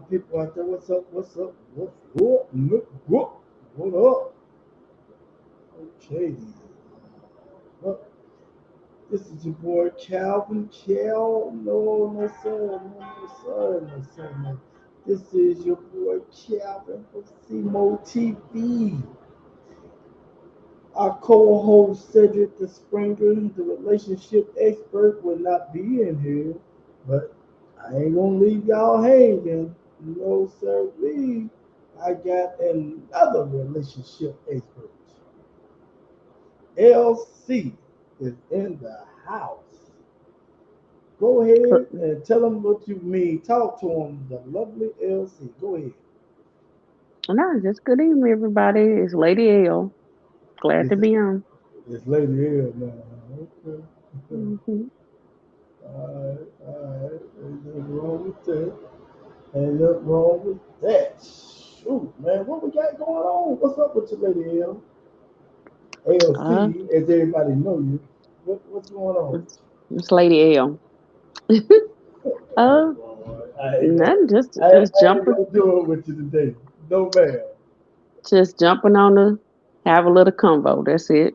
people out there, what's up? What's up? What up? Okay, then. Well, this is your boy Calvin Cal. No, no, sir. No, no, sir. No, sir. No. This is your boy Calvin from CMO TV. Our co-host Cedric the Springer, the relationship expert, will not be in here, but I ain't gonna leave y'all hanging. No, sir. I got another relationship expert. LC is in the house. Go ahead and tell them what you mean. Talk to them, the lovely LC. Go ahead. No, just good evening, everybody. It's Lady L. Glad to It's, be on. it's Lady L now. Okay. Hmm. Alright. Ain't nothing wrong with that. Ain't nothing wrong with that. Shoot, man, what we got going on? What's up with you, Lady L? Uh, ALC, as everybody know you. What's going on? it's Lady L. Hey, uh, boy, I ain't gonna, Nothing. Just I, just I ain't jumping, gonna do it with you today. No, ma'am. just jumping on the have a little convo. That's it.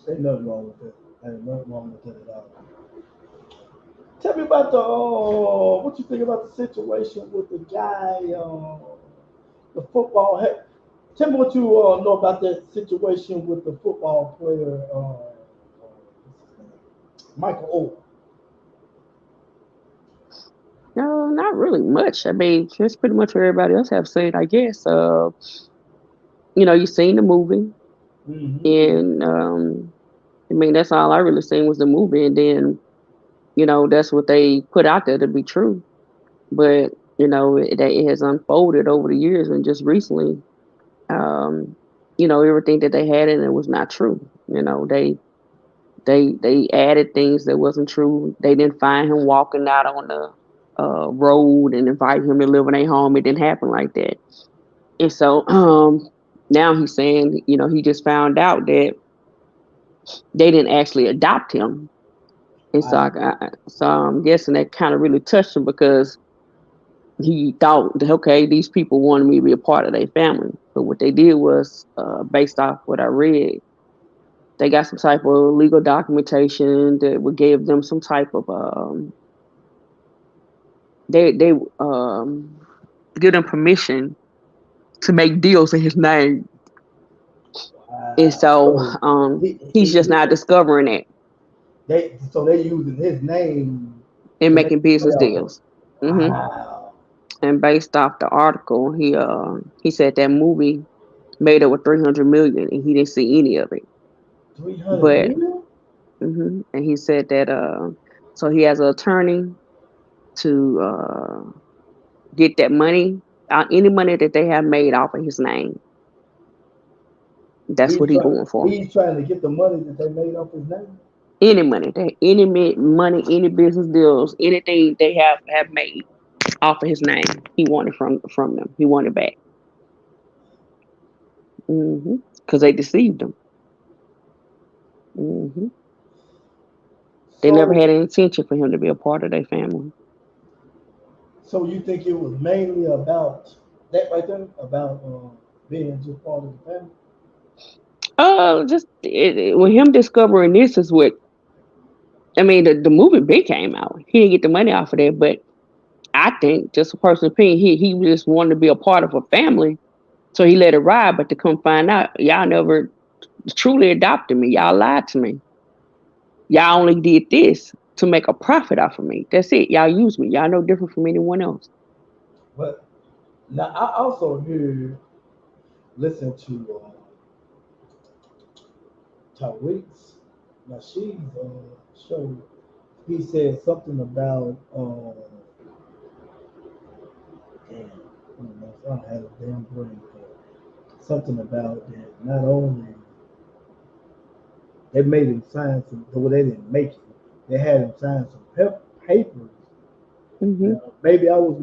Ain't nothing wrong with that. Ain't nothing wrong with that at all. Tell me about what you think about the situation with the guy, the football. Tell me what you know about that situation with the football player, what's his name? Michael O. No, not really much. I mean, just pretty much what everybody else have said. I guess. You seen the movie, Mm-hmm. and I mean, that's all I really seen was the movie, and then that's what they put out there to be true. But it has unfolded over the years, and just recently, um, everything that they had in it was not true. They added things that wasn't true. They didn't find him walking out on the road and invite him to live in a home. It didn't happen like that. And so now he's saying, he just found out that they didn't actually adopt him. And so, I so I'm guessing that kind of really touched him because he thought, okay, these people wanted me to be a part of their family. But what they did was, based off what I read, they got some type of legal documentation that would give them some type of they give them permission to make deals in his name, and so so he's just not discovering it they using his name and to make making business whatever. deals. Hmm. Wow, And based off the article, he said that movie made over 300 million, and he didn't see any of it. 300 But million. and he said that so he has an attorney to get that money, any money that they have made off of his name. That's what he going for. He's trying to get the money that they made off his name. Any money, money, any business deals, anything they have made off of his name, he wanted from them. He wanted back. Because they deceived him. Hmm. They never So had any intention for him to be a part of their family. so you think it was mainly about that right there, about being just part of the family? Just with him discovering this is what I mean. The movie big came out. He didn't get the money off of that, but I think, just a personal opinion, he just wanted to be a part of a family, so he let it ride. But to come find out, y'all never truly adopted me. Y'all lied to me. Y'all only did this to make a profit off of me. That's it. Y'all use me. Y'all no different from anyone else. But now I also hear listen to Tariq's Nasheed's show. He said something about damn, I don't have a damn brain for it. Something about that. Not only they made him sign some, well, they didn't make him. They had him sign some papers. Hmm. Now, maybe I was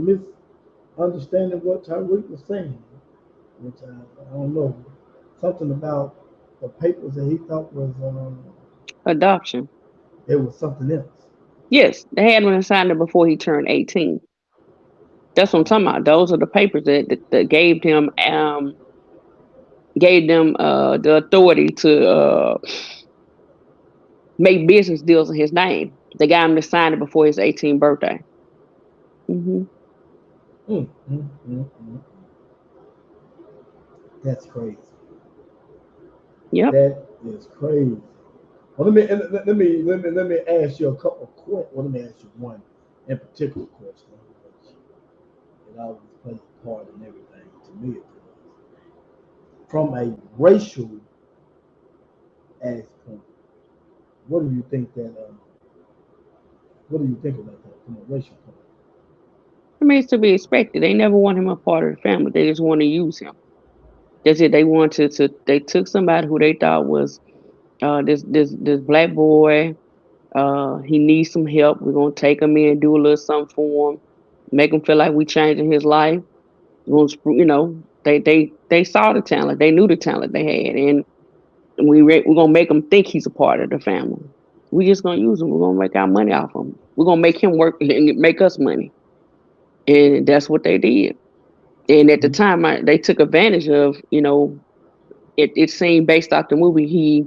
misunderstanding what Tariq was saying, which I don't know. Something about the papers that he thought was Adoption. it was something else. Yes, they had him signed it before he turned 18. That's what I'm talking about. Those are the papers that gave them the authority to make business deals in his name. They got him to sign it before his 18th birthday. Hmm. Mm, mm, mm, mm. That's crazy. Yep. That is crazy. Well, let me ask you a couple of questions. Well, let me ask you one in particular question. It always plays a part in everything. To me, it does. From a racial aspect, what do you think that? What do you think about that from a racial point? I mean, it's to be expected. They never want him a part of the family. They just want to use him. That's it. They wanted to. They took somebody who they thought was this black boy. He needs some help. We're gonna take him in, do a little something for him, make him feel like we changing his life. They saw the talent. They knew the talent they had, and we're gonna make him think he's a part of the family. We just gonna use him. We're gonna make our money off him. We're gonna make him work and make us money, and that's what they did. And at the time, they took advantage of. It seemed based off the movie he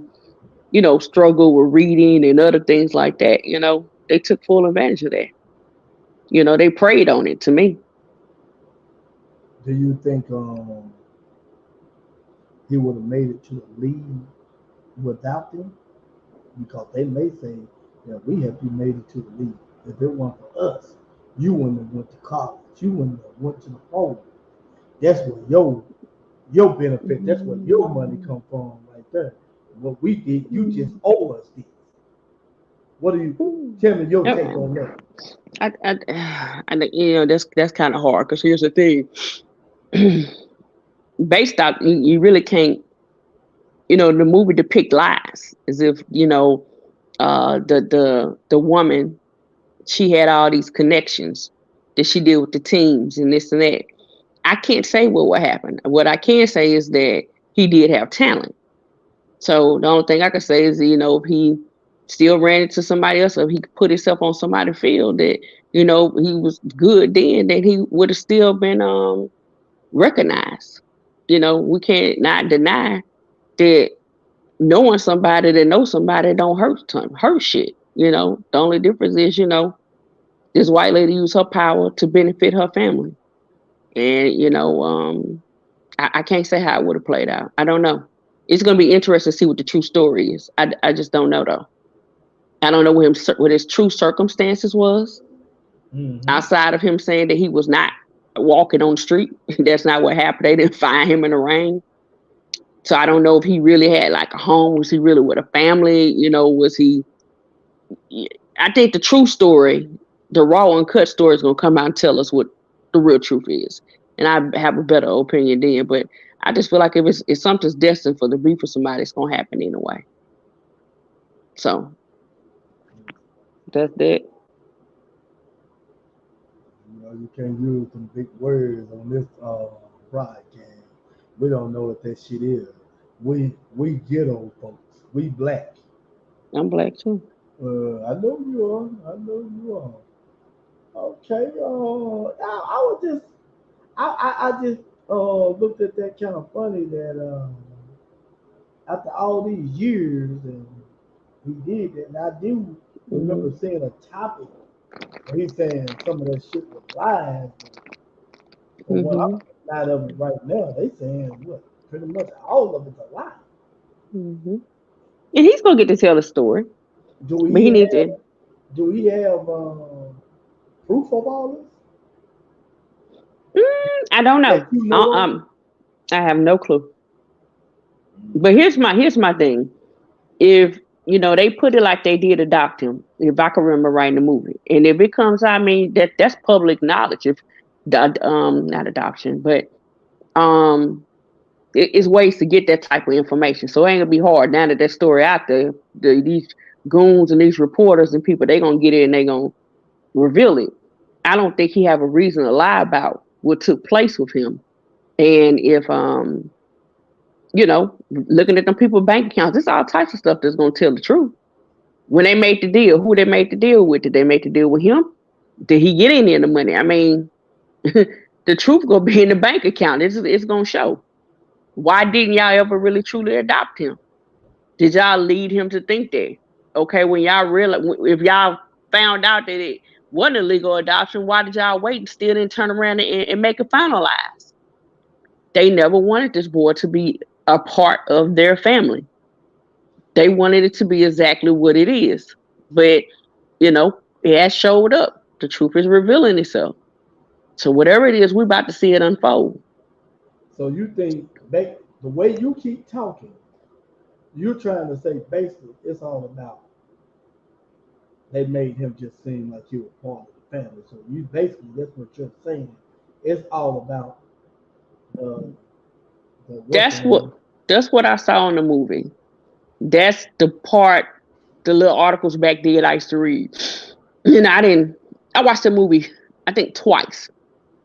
struggled with reading and other things like that. They took full advantage of that. They preyed on it to me. Do you think he would have made it to the league without them? Because they may say that we have you made it to the league. If it weren't for us, you wouldn't have went to college. You wouldn't have went to the pole. That's where your benefit. That's where your money come from, right there. What we did, you just owe us this. What do you tell me your take Yep. on that? That's kind of hard because here's the thing. Based out, you really can't. The movie depict lies as if the woman, she had all these connections that she did with the teams and this and that. I can't say what happened. What I can say is that he did have talent. So the only thing I can say is, if he still ran into somebody else, or if he put himself on somebody's field that, he was good then he would have still been recognized. We can't not deny that knowing somebody that knows somebody don't hurt shit. The only difference is, this white lady used her power to benefit her family. And, I can't say how it would have played out. I don't know. It's going to be interesting to see what the true story is. I just don't know though. I don't know what his true circumstances was Mm-hmm. outside of him saying that he was not walking on the street. That's not what happened. They didn't find him in the rain. So I don't know if he really had like a home. Was he really with a family? Was he? I think the true story, the raw uncut story, is gonna come out and tell us what the real truth is, and I have a better opinion then. But I just feel like if something's destined for the be for somebody, it's gonna happen anyway. So that's that. You can't use some big words on this broadcast. We don't know what that shit is. We ghetto folks. We black. I'm black too. I know you are. I know you are. Okay. I was just I just looked at that kind of funny that after all these years and he did that. And I do remember Hmm. seeing a topic where he's saying some of that shit was lies. But from what I'm Hmm. getting out of it right now, they saying what pretty much all of it's a lie. Hmm. And he's gonna get to tell the story, Do but he he needs have to. proof of all this I don't that know. you know of? I have no clue. But here's my thing. If they put it like they did adopt him, if I can remember right in the movie, and if it comes out, I mean that's public knowledge. If not adoption, but um it's ways to get that type of information. So it ain't gonna be hard now that story out there. These goons and these reporters and people, they gonna get it and they gonna reveal it. I don't think he have a reason to lie about what took place with him. And if looking at them people bank accounts, there's all types of stuff that's gonna tell the truth. When they made the deal, who they made the deal with? Did they make the deal with him? Did he get any of the money? I mean, The truth gonna be in the bank account. It's gonna show. Why didn't y'all ever really truly adopt him? Did y'all lead him to think that? Okay, when y'all realize, if y'all found out that it wasn't a legal adoption, why did y'all wait and still didn't turn around and make it finalized? They never wanted this boy to be a part of their family. They wanted it to be exactly what it is. But, it has showed up. The truth is revealing itself. So whatever it is, we're about to see it unfold. So you think the way you keep talking, you're trying to say basically it's all about they made him just seem like he was part of the family. So you basically that's what you're saying. It's all about the the what's the That's what name? that's what I saw in the movie. That's the part, the little articles back there I used to read. I watched the movie, I think twice,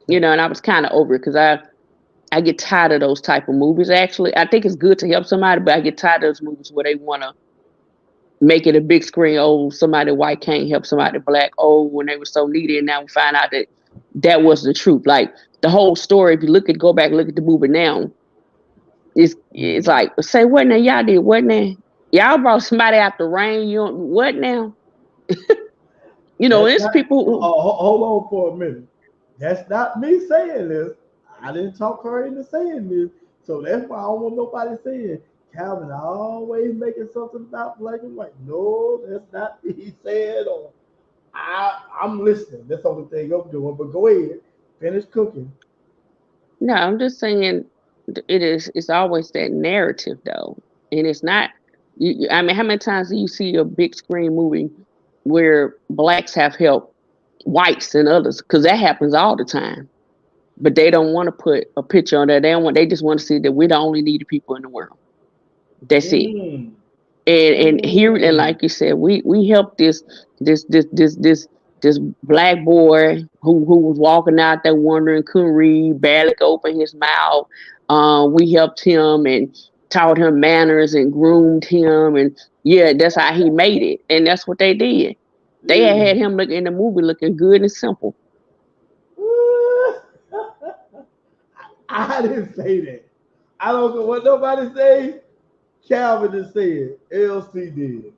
and I was kind of over it because I get tired of those type of movies. Actually, I think it's good to help somebody, but I get tired of those movies where they want to make it a big screen. Oh, somebody white can't help somebody black. Oh, when they were so needy, and now we find out that that was the truth. Like the whole story. If you go back, look at the movie now. It's Mm. like say what now? Y'all did what now? Y'all brought somebody out the rain. You don't, what now? That's It's not. people who Hold on for a minute. That's not me saying this. I didn't talk her into saying this, so that's why I don't want nobody saying Calvin always making something about black and white. No, that's not what he said. Or I'm listening. That's the only thing I'm doing. But go ahead, finish cooking. no, I'm just saying it's always that narrative though. And it's not I mean, how many times do you see a big screen movie where blacks have helped whites and others? Because that happens all the time. But they don't want to put a picture on there. They just want to see that we're the only needy people in the world. That's it. Mm, And here, and mm. like you said, we helped this this this this this black boy who was walking out there wondering, couldn't read, barely could open his mouth. We helped him and taught him manners and groomed him, and yeah, that's how he made it. And that's what they did. They had him look in the movie looking good and simple. I didn't say that. I don't know what nobody say. Calvin just said. LC did.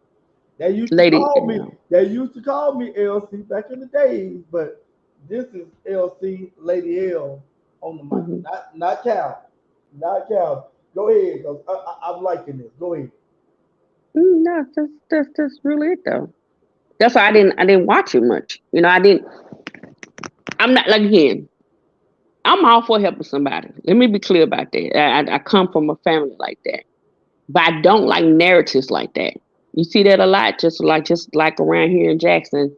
They used to Lady, call me. They used to call me LC back in the days, but this is LC Lady L on the mic. mhm. Not Cal. Not Cal. Go ahead, cause I'm liking this. Go ahead. No, that's really it though. That's why I didn't watch it much. I didn't. I'm not like again. I'm all for helping somebody. Let me be clear about that. I come from a family like that, but I don't like narratives like that. You see that a lot, just like around here in Jackson,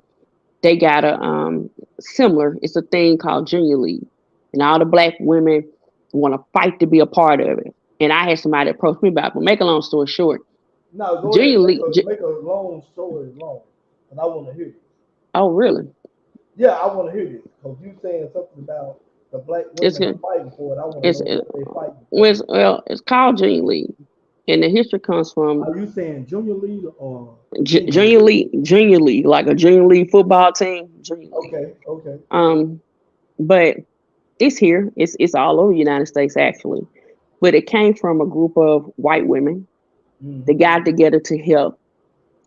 they got a similar. It's a thing called Junior League, and all the black women want to fight to be a part of it. And I had somebody approach me about it. But make a long story short, No, go ahead. Junior League. Make a long story long, and I want to hear this. Oh, really? Yeah, I want to hear this because you saying something about the black It's women are fighting for it. I want to it's know what they fighting for. it's called Junior League, and the history comes from Are you saying junior league or senior league? junior league, like a junior league football team, junior league. Okay, okay. Um, but it's here. It's all over the United States actually. But it came from a group of white women that Mm-hmm. got together to help.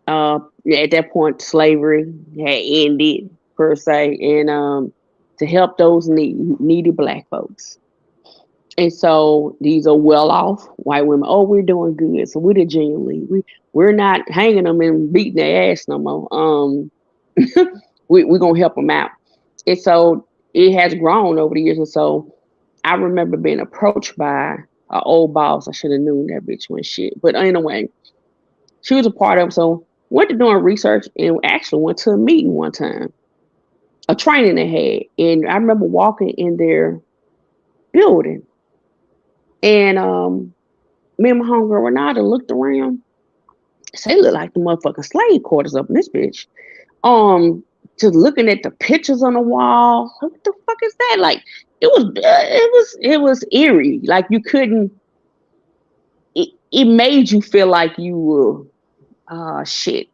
Uh, at that point, slavery had ended per se, and to help those needy black folks. And so these are well off white women. Oh, we're doing good. So we're the genuine league. We're not hanging them and beating their ass no more. We're gonna help them out. And so it has grown over the years. And so I remember being approached by an old boss. I should have known that bitch when shit. But anyway, she was a part of it. So went to doing research and actually went to a meeting one time, a training they had. And I remember walking in their building and me and my homegirl Renata looked around. Say, look like the motherfucking slave quarters up in this bitch. Just looking at the pictures on the wall. What the fuck is that? Like, it was eerie. Like you couldn't. It made you feel like you were, shit.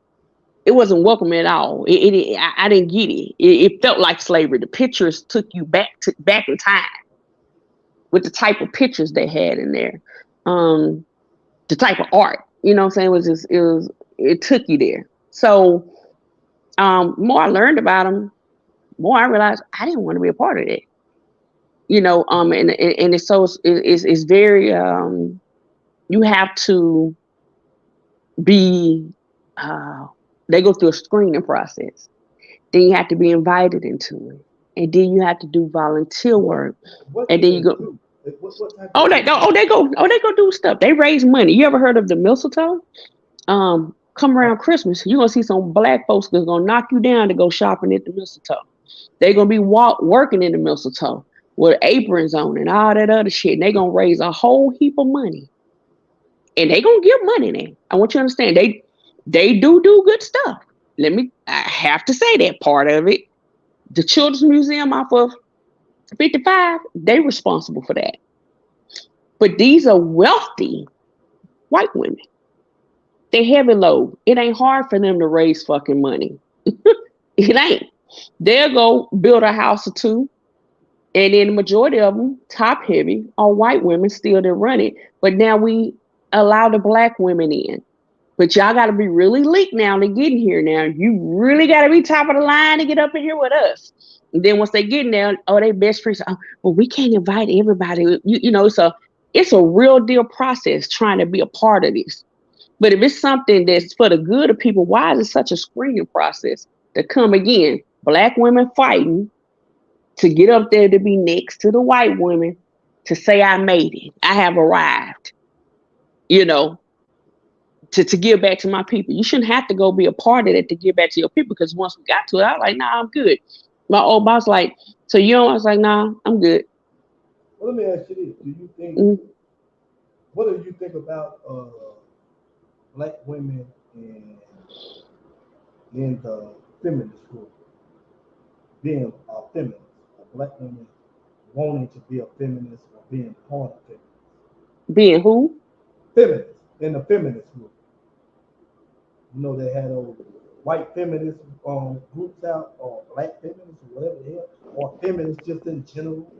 It wasn't welcome at all. I didn't get it. It felt like slavery. The pictures took you back in time with the type of pictures they had in there, um, the type of art. You know what I'm saying? It took you there. So more I learned about them, more I realized I didn't want to be a part of that. And it's very you have to be uh, they go through a screening process. Then you have to be invited into it, and then you have to do volunteer What work, what and do then you they go. do? What type of stuff? They go do stuff. They raise money. You ever heard of the mistletoe? Come Uh, around Christmas, you're gonna see some black folks that's gonna knock you down to go shopping at the mistletoe. They're gonna be working in the mistletoe with aprons on and all that other shit. And they're gonna raise a whole heap of money. And they gonna give money there. I want you to understand they do good stuff. I have to say that part of it. The Children's Museum off of 55, they responsible for that. But these are wealthy white women. They heavy load. It ain't hard for them to raise fucking money. It ain't. They'll go build a house or two, and then the majority of them, top heavy, are white women still that run it. But now we allow the black women in. But y'all got to be really elite now to get in here. Now you really got to be top of the line to get up in here with us. And then once they get in there, oh, they best friends. Oh, well, we can't invite everybody. It's a real deal process trying to be a part of this. But if it's something that's for the good of people, why is it such a screening process to come again? Black women fighting to get up there to be next to the white women to say I made it. I have arrived. You know, to give back to my people. You shouldn't have to go be a part of it to give back to your people because once we got to it, I was like, nah, I'm good. My old boss like, so you know, I was like, nah, I'm good. Well, let me ask you this: Do you think Mm. what do you think about black women in the feminist group being a feminist, or black women wanting to be a feminist or being part of Being who? feminists in the feminist group? You know, they had those white feminist groups out, or black feminists, or whatever the hell, or feminists just in general.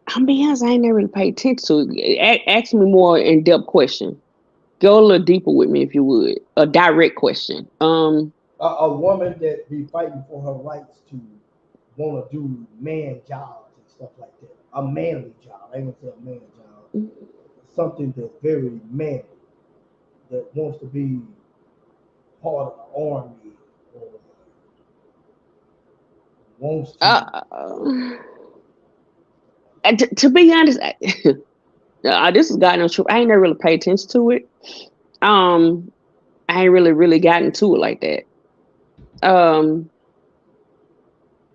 I'm being honest, I ain't never really paid attention to it. Ask me more in depth question. Go a little deeper with me if you would. A direct question. A woman that be fighting for her rights to want to do man jobs and stuff like that. A manly job. I ain't gonna say a man job. Something that's very manly that wants to be part of the army or wants to. Uh, to be honest, this has gotten no true. I ain't never really paid attention to it. Um, I ain't really gotten to it like that. Um,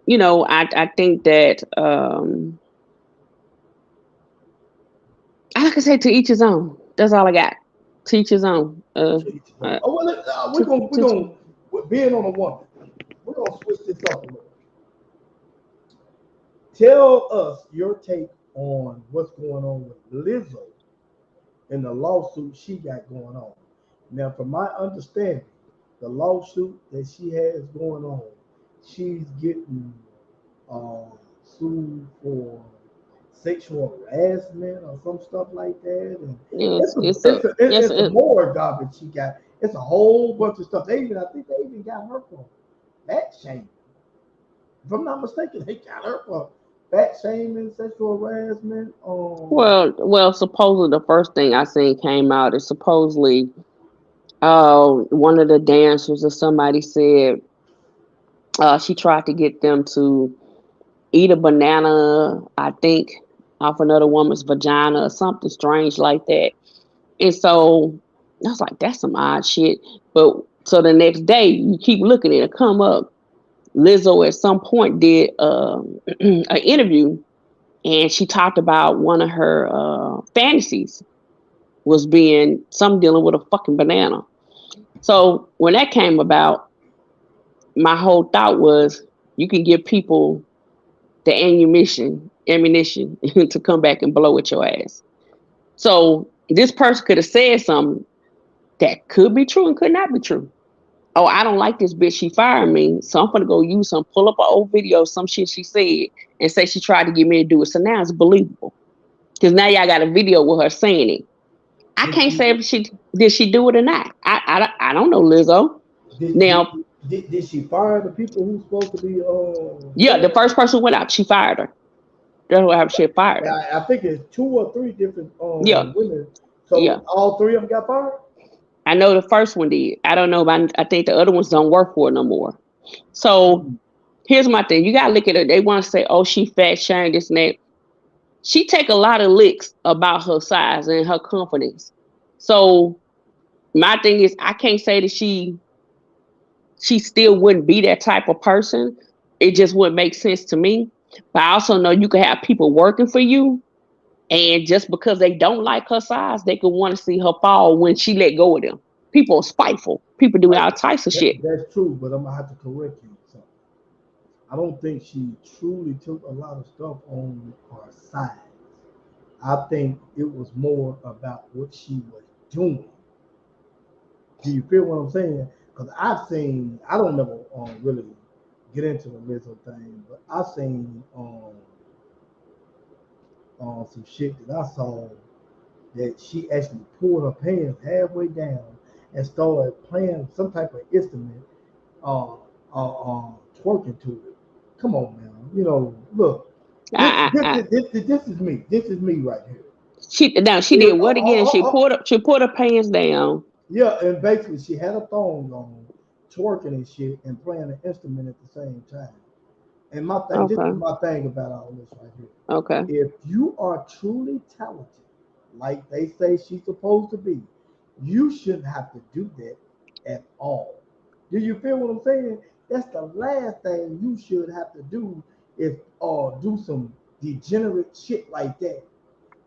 I think that I like I say to each his own. That's all I got. To each his own. Uh, Oh well, to, we're to, gonna being on a woman. We're gonna switch this up a little. Tell us your take on what's going on with Lizzo and the lawsuit she got going on. Now, from my understanding, the lawsuit that she has going on, she's getting sued for sexual harassment or some stuff like that, and it's a more garbage she got. It's a whole bunch of stuff. I think they even got her for fat shaming. If I'm not mistaken, they got her for fat shaming, sexual harassment. supposedly the first thing I seen came out is supposedly one of the dancers or somebody said she tried to get them to eat a banana, I think, off another woman's vagina or something strange like that. And so I was like, that's some odd shit. But so the next day, you keep looking at it come up. Lizzo at some point did an interview, and she talked about one of her fantasies was being some dealing with a fucking banana. So when that came about, my whole thought was you can give people the ammunition to come back and blow at your ass. So this person could have said something that could be true and could not be true. oh, I don't like this bitch. She fired me. So I'm gonna go use some, pull up an old video, some shit she said, and say she tried to get me to do it. So now it's believable. Because now y'all got a video with her saying it. I Did can't she say if she did she do it or not. I don't know, Lizzo. did, did, Now, did she fire the people who's supposed to be yeah, saying the first person went out, she fired her. That's what happened. She fired it? her. I think it's two or three different Yeah, women. yeah. So all three of them got fired. I know the first one did. I don't know, but I think the other ones don't work for her no more. So Mhm. here's my thing. You gotta look at her. They want to say, oh, she fat, sharing this and that. She take a lot of licks about her size and her confidence. So my thing is, I can't say that she still wouldn't be that type of person. It just wouldn't make sense to me. But I also know you can have people working for you, and just because they don't like her size, they could want to see her fall when she let go of them. People are spiteful. People do Right. all types of shit. That's true, but I'm gonna have to correct you. So I don't think she truly took a lot of stuff on her size. I think it was more about what she was doing. Do you feel what I'm saying? Because I've seen, I don't never really get into the Lizzo thing, but I've seen some shit that I saw that she actually pulled her pants halfway down and started playing some type of instrument, uh, twerking to it. Come on, man. Look, this, I, this, I, I, this, this, this is me. This is me right here. she did If, what again? She pulled her pants down. Yeah, and basically she had a thong on, twerking and shit, and playing an instrument at the same time. And this is Okay, my thing about all this right okay, here. If you are truly talented, like they say she's supposed to be, you shouldn't have to do that at all. Do you feel what I'm saying? That's the last thing you should have to do is do some degenerate shit like that,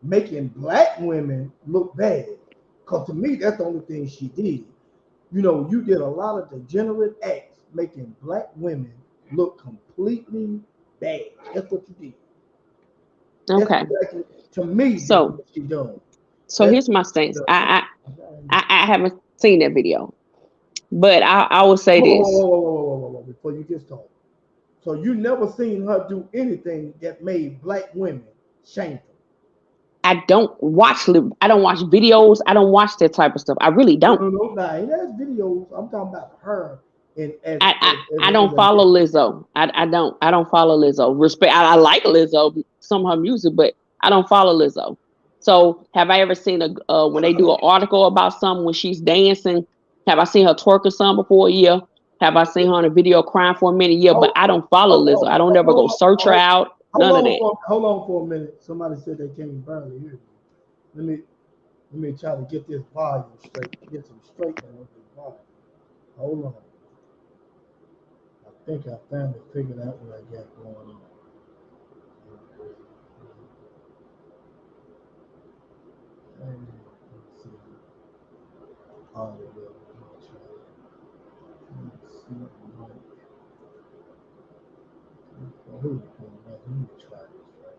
making black women look bad. Cause to me, that's the only thing she did. You did a lot of degenerate acts making black women look completely bad. That's what you did. That's okay. exactly, to me, that's So what she done. so That's here's my stance. the, I haven't seen that video, but I will say whoa, whoa, whoa, this. whoa, whoa, whoa, whoa, whoa, whoa, before you get started. So you never seen her do anything that made black women shameful. I don't watch videos. I don't watch that type of stuff. I really No, don't. no, no. Now, and there's videos. I'm talking about her and as I, as, I as don't a follow Lizzo. I don't follow Lizzo. Respect. I like Lizzo, some of her music, but I don't follow Lizzo. So have I ever seen a when they do an article about something when she's dancing? Have I seen her twerk or something before? Yeah. Have I seen her on a video crying for a minute? Yeah. But oh, I don't follow Lizzo. I don't ever go search her out. None of that. hold on for a minute. Somebody said they can't barely hear me. Let me let me try to get this volume straight. Get some straightening with this volume. Hold on. I think I finally figured out what I got going on. Let's see. Oh, well, let's try it. Let's see. Let me try this right.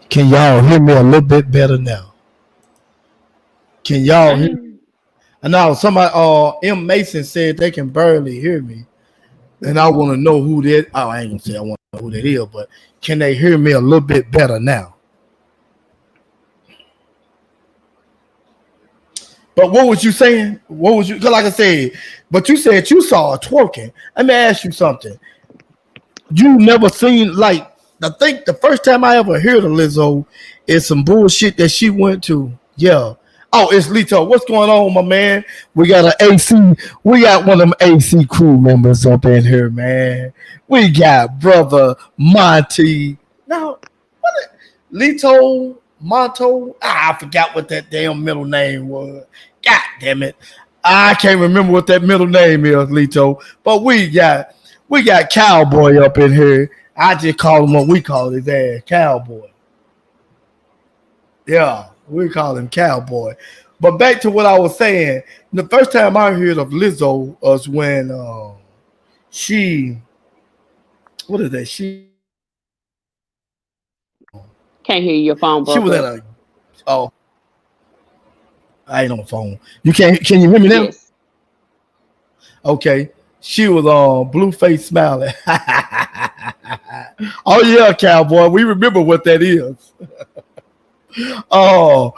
Can y'all hear me a little bit better now? Can y'all hear? I, I know somebody. M Mason said they can barely hear me, and I want to know who that. Oh, I ain't gonna say I want to know who that is, but can they hear me a little bit better now? But what was you saying? What was you? Cause like I said, but you said you saw her twerking. Let me ask you something. You never seen like I think the first time I ever heard of Lizzo is some bullshit that she went to. Yeah. Oh, it's Lito. What's going on, my man? We got an AC. We got one of them AC crew members up in here, man. We got brother Monty. Now, what? Lito Monto? I forgot what that damn middle name was. God damn it. I can't remember what that middle name is, Lito. But we got Cowboy up in here. I just call him what we call his ass, Cowboy. Yeah, we call him Cowboy. But back to what I was saying, the first time I heard of Lizzo was when she, what is that? can't hear you. Your phone She broke was at up. a, oh, I ain't on the phone. You can't, can you hear me now? Yes. Okay, she was on blue face smiling. Oh yeah, cowboy, we remember what that is. Oh,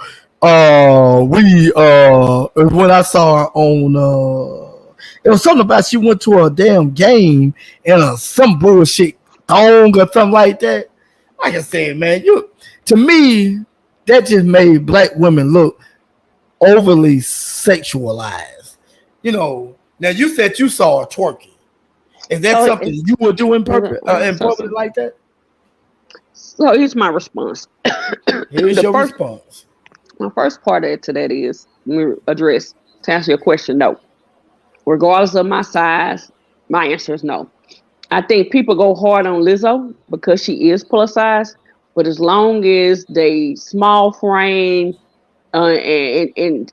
we when I saw her on it was something about she went to a damn game and some bullshit thong or something like that. Like I said, man, you to me that just made black women look overly sexualized. Now you said you saw her twerking. Is that So something it's you would do in purpose in so, public so, like that? so here's my response. Here's the your first response. My first part of to that is let me address to answer your question. No, regardless of my size, my answer is no. I think people go hard on Lizzo because she is plus size, but as long as they small frame and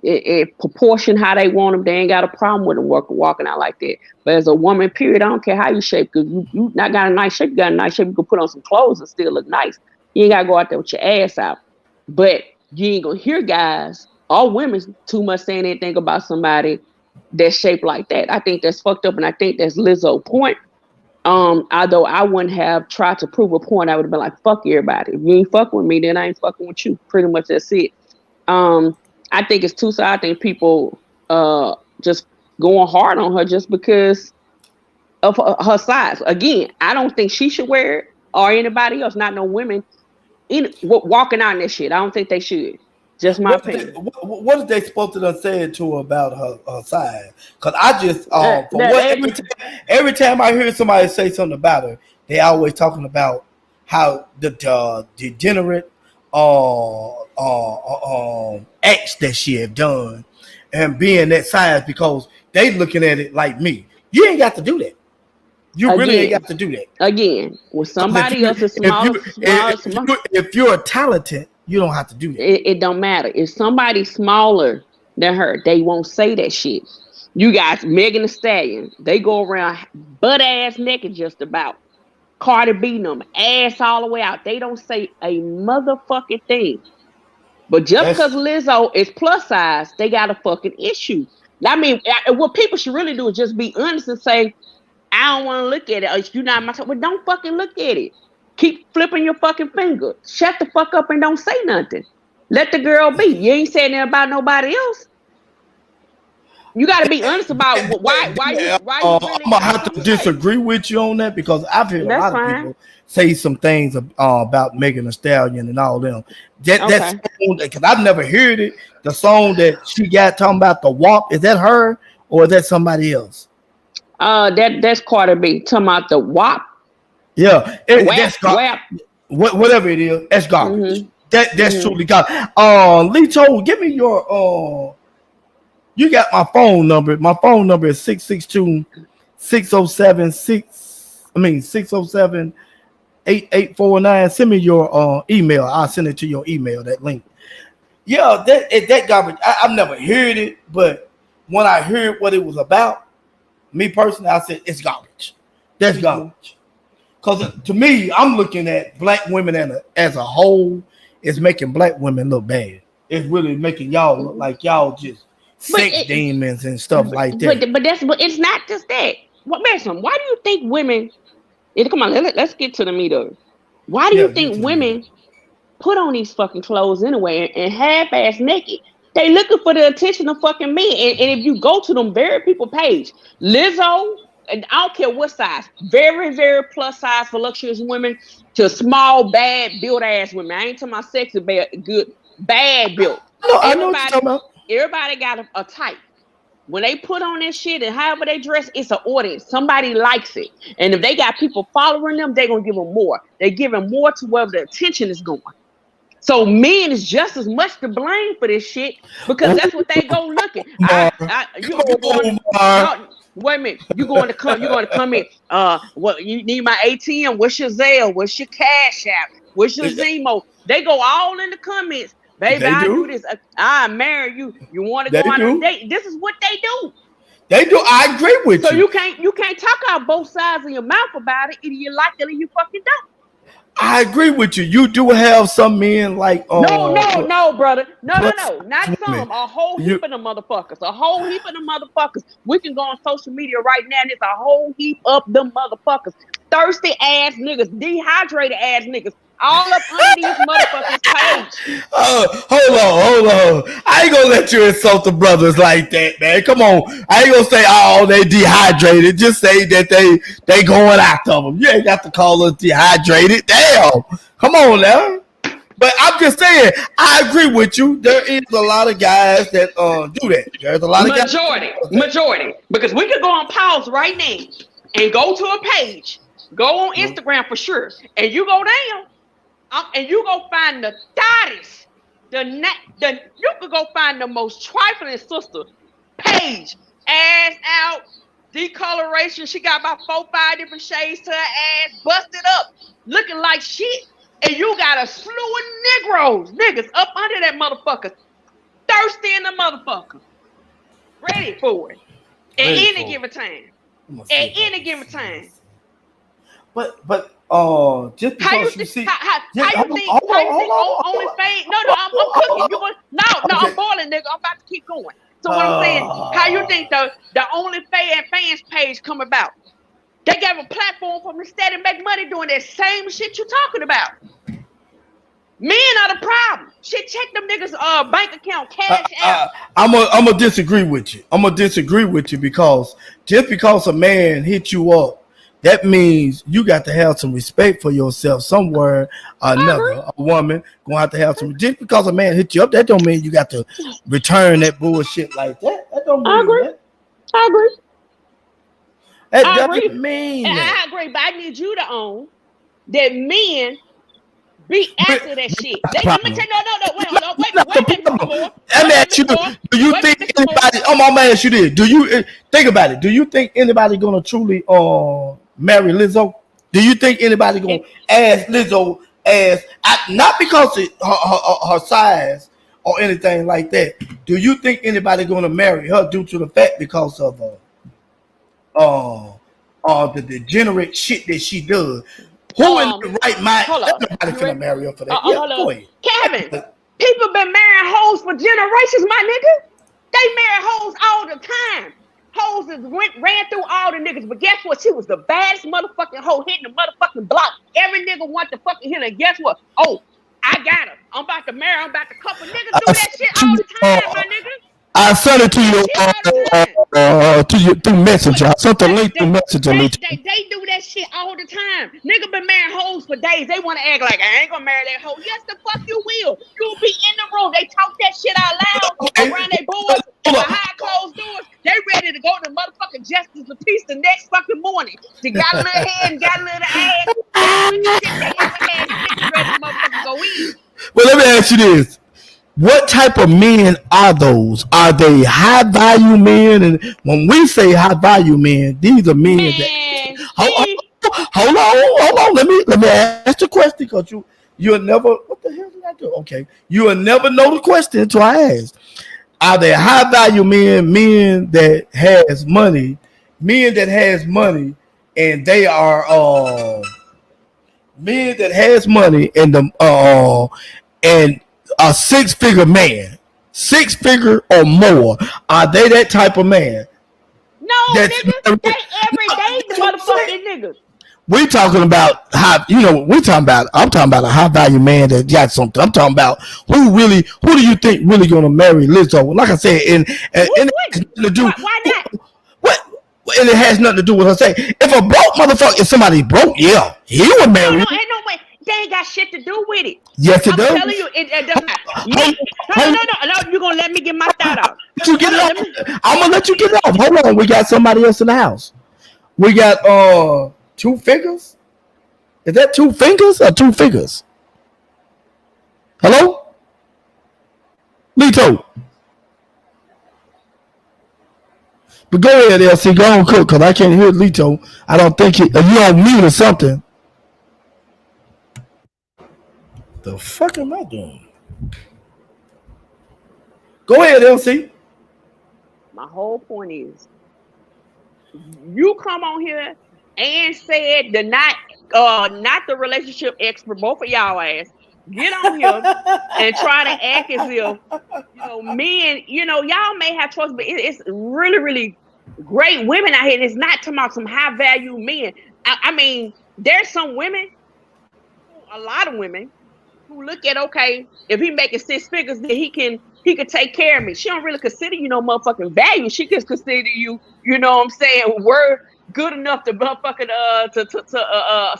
proportion how they want them, they ain't got a problem with them walking out like that. But as a woman, period, I don't care how you shape because you not got a nice shape. You got a nice shape. You can put on some clothes and still look nice. You ain't gotta go out there with your ass out. But you ain't gonna hear guys or women too much saying anything about somebody that's shaped like that. I think that's fucked up, and I think that's Lizzo's point. Although I wouldn't have tried to prove a point, I would have been like, fuck everybody. If you ain't fucking with me, then I ain't fucking with you. Pretty much that's it. Um, I think it's two sides. I think people just going hard on her just because of her size. Again, I don't think she should wear it or anybody else, not no women, walking out in this shit. I don't think they should. Just my opinion. What is they supposed to have said to her about her side? Because I just for That what they, every time I hear somebody say something about her, they always talking about how the degenerate acts that she have done and being that size because they looking at it like me. You ain't got to do that. You really ain't again, got to do that. when Because somebody else is small, if you're talented, you don't have to do that. it don't matter. If somebody's smaller than her, they won't say that shit. You guys, Megan Thee Stallion, they go around butt ass naked just about. Cardi beating them ass all the way out. They don't say a motherfucking thing. But just because That's Lizzo is plus size, they got a fucking issue. I mean, what people should really do is just be honest and say, I don't want to look at it. Or you're not my type. Well, don't fucking look at it. Keep flipping your fucking finger. Shut the fuck up and don't say nothing. Let the girl be. You ain't saying nothing about nobody else. You got to be honest about why you I'm really gonna got have something to to say. disagree with you on that because I've heard a That's lot of fine. people say some things about Megan Thee Stallion and all them. That Okay. song because I've never heard it. The song that she got talking about the WAP is that her or is that somebody else? That's Carter B. Talking about the WAP, Yeah, WAP, that's WAP. whatever it is. That's garbage. Mhm. That's Mhm. truly garbage. Lito, give me your you got my phone number. My phone number is 662 607 607 8849. Send me your email. I'll send it to your email, that link. Yeah, that garbage. I've never heard it, but when I heard what it was about, me personally, I said it's garbage. That's Mhm. garbage. Because to me, I'm looking at black women as a whole. It's making black women look bad. It's really making y'all look Mhm. like y'all just But sex it, demons and stuff like that. but it's not just that. What Mason? Why do you think women? Come on, let's get to the meat of it. Why do Yeah, you get think to the middle. women put on these fucking clothes anyway and half-ass naked? They looking for the attention of fucking men. And if you go to them very people page, Lizzo, and I don't care what size, very, very plus size voluptuous women to small, bad, built ass women. I ain't talking about sexy, bad, good, bad built. No, I know what you're Everybody, talking about. everybody got a type. When they put on this shit and however they dress, it's an audience. Somebody likes it. And if they got people following them, they're going to give them more. They're giving more to wherever the attention is going. So men is just as much to blame for this shit because Oh, that's what they go looking. Mar. You Come going on, Mar. no wait a minute. You going to come in. What you need my ATM? What's your Zelle? What's your Cash App? What's your Zemo? They go all in the comments. Baby, They I do do. this. I marry you. You want to They go on a do. date? This is what they do. They do. I agree with So you. you can't talk out both sides of your mouth about it. Either you like it or you fucking don't. I agree with you. You do have some men like No, brother. plus Not women. some. A whole You heap of them motherfuckers. A whole heap of them motherfuckers. We can go on social media right now and it's a whole heap of them motherfuckers. Thirsty ass niggas, dehydrated ass niggas, all up under these motherfuckers' page. hold on. I ain't gonna let you insult the brothers like that, man. Come on. I ain't gonna say oh they dehydrated. Just say that they going after them. You ain't got to call us dehydrated. Damn. Come on now. But I'm just saying, I agree with you. There is a lot of guys that do that. There's a lot of guys Majority, that do that. majority. Because we could go on pause right now and go to a page, go on Instagram for sure, and you go down, and you go find the hottest, you could go find the most trifling sister page, ass out, decoloration. She got about 4, 5 different shades to her ass, busted up, looking like shit. And you got a slew of niggas up under that motherfucker, thirsty in the motherfucker, ready for it at Ready any for it. given time. I'm gonna see At if I any can given see time. this. But just How you because you see, how you think only fame? No, I'm cooking. You going no, Okay. I'm boiling, nigga. I'm about to keep going. So what I'm saying, how you think the only fans page come about? They gave a platform for them to steady make money doing that same shit you talking about. Men are the problem. Shit, check them niggas bank account, cash out. I'm gonna disagree with you. I'm gonna disagree with you because just because a man hit you up, that means you got to have some respect for yourself somewhere or I agree. another. A woman gonna have to have some. Just because a man hit you up, that don't mean you got to return that bullshit like that. That don't I mean agree. that. I agree. That I agree. doesn't mean And that. I agree, but I need you to own that men be We're, after that we're shit. not the I'm gonna problem. tell you, no, wait, No, hold on, we're not wait the a minute, Mr. problem. Moore. Let me Wait a minute, ask you: Mr. Moore. do you Wait a think minute, Mr. Moore. anybody? I'm gonna ask you this: do you think about it? Do you think anybody gonna truly marry Lizzo? Do you think anybody gonna If ask Lizzo as not because her size or anything like that? Do you think anybody gonna marry her due to the fact because of uh the degenerate shit that she does? Who in um, the right mind? hold Ain't on, nobody you finna ready? marry her for that. Yeah, Hold on, go ahead. Kevin. People been marrying hoes for generations, my nigga. They marry hoes all the time. Hoes that ran through all the niggas, but guess what? She was the baddest motherfucking hoe hitting the motherfucking block. Every nigga want to fucking hit her. And guess what? Oh, I got her. I'm about to marry. I'm about to couple. Niggas do I that sent shit it to all you. the time, my nigga. I sent it They to do that you shit all the time. to you through What? Messenger. I sent the They link through they Messenger, they Lito. they do that shit all the time. Nigga been marrying hoes for days. They want to act like I ain't gonna marry that hoe. Yes, the fuck you will. You'll be in the room. They talk that shit out loud Okay, around their boys and hold up. behind closed doors. They ready to go to motherfucking justice of peace the next fucking morning. They got a little head and got a little ass. They with the shit. They never had shit and ready to motherfucking go in. Well, let me ask you this: what type of men are those? Are they high value men? And when we say high value men, these are men that Man, hold, see, hold on. Let me ask the question because you'll never. What the hell did I do? Okay, you'll never know the question until I ask. Are they high value men? Men that has money, men that has money, and they are men that has money and the and a 6 figure man, 6 figure or more. Are they that type of man? no, That's nigga, they everyday the that's what I'm saying. motherfucking niggas. We talking about high, we talking about. I'm talking about a high value man that got something. I'm talking about who do you think really gonna marry Lizzo? Like I said, Who and it has wouldn't? nothing to do. Why not? What? And it has nothing to do with her saying. If a broke motherfucker, if somebody broke, yeah, he would No, marry no, her. ain't no way. They ain't got shit to do with it. Yes, it I'm telling does. you, it does not. Me, Hold, hold, no. You gonna let me get my thought out? let you get Hold it on, off. let me. I'm gonna let you get it off. Hold on, we got somebody else in the house. We got 2 fingers. Is that 2 fingers or 2 figures? Hello, Lito. But go ahead, LC. Go on, cook, cause I can't hear Lito. I don't think you on mute or something. The fuck am I doing? Go ahead, LC. My whole point is, you come on here and said the night. not the relationship expert, both of y'all ass, get on here and try to act as if, men, y'all may have choice, but it's really, really great women out here. And it's not talking about some high value men. I mean, there's some women, a lot of women, who look at, okay, if he making 6 figures, then he could take care of me. She don't really consider you no motherfucking value. She just consider you, you know what I'm saying, worth good enough to motherfucking to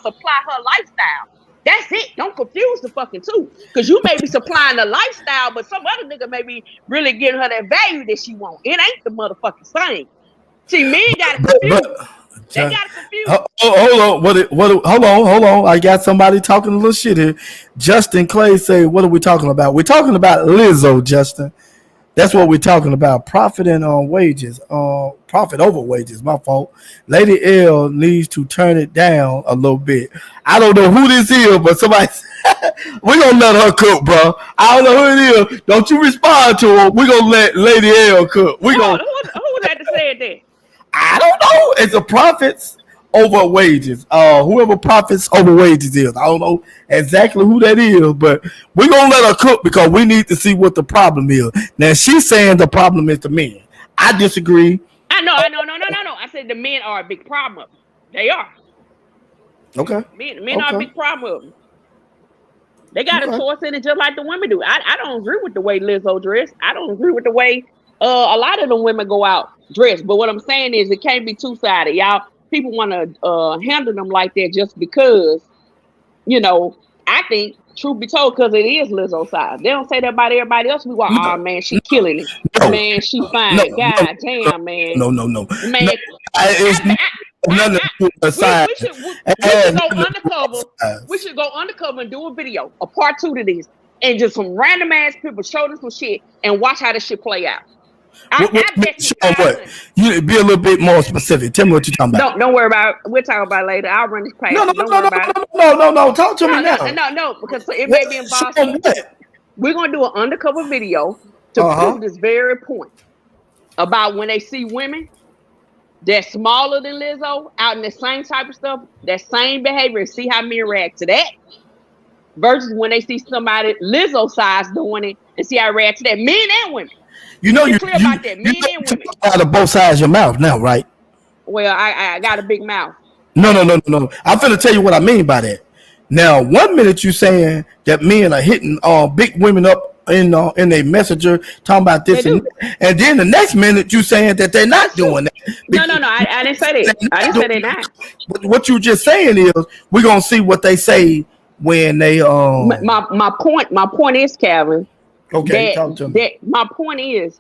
supply her lifestyle. That's it. Don't confuse the fucking two. Cause you may be supplying the lifestyle, but some other nigga may be really giving her that value that she want. It ain't the motherfucking same. See, men got it confused. They got it confused. Hold on. Hold on. I got somebody talking a little shit here. Justin Clay say, what are we talking about? We're talking about Lizzo, Justin. That's what we're talking about. Profiting on wages. Profit over wages. My fault. Lady L needs to turn it down a little bit. I don't know who this is, but somebody we're gonna let her cook, bro. I don't know who it is. Don't you respond to her. We're gonna let Lady L cook. Who that said that? I don't know. It's a profits over wages. Whoever profits over wages is. I don't know exactly who that is, but we're gonna let her cook because we need to see what the problem is. Now she's saying the problem is the men. I disagree. I know. I said the men are a big problem. They are. Okay. Men are a big problem. They got a choice in it just like the women do. I don't agree with the way Lizzo dressed. I don't agree with the way a lot of the women go out dressed. But what I'm saying is it can't be two-sided. Y'all, people want to handle them like that just because, I think, truth be told, because it is Lizzo's side. They don't say that about everybody else. We go, oh, man, she killing it. Man, she fine. God damn, man. No. Man, we should go undercover. We should go undercover and do a video, a part 2 to this, and just some random ass people show them some shit and watch how this shit play out. I bet you you be a little bit more specific. Tell me what you're talking about. Don't worry about it. We'll talk about it later. I'll run this past. No. Talk to me now. No, because it may be in Boston. We're gonna do an undercover video to prove this very point about when they see women that's smaller than Lizzo out in the same type of stuff, that same behavior, and see how men react to that. Versus when they see somebody Lizzo size doing it and see how they react to that. Men and women. You're clear about that. Men and women. Out of both sides of your mouth now, right? Well, I got a big mouth. No. I'm finna tell you what I mean by that. Now, 1 minute you saying that men are hitting big women up in a messenger talking about this, and then the next minute you saying that they're not doing that. No, I didn't say that. I didn't say they're not. But what you just saying is we're gonna see what they say when they My point is, Calvin. Okay, talk to me. My point is,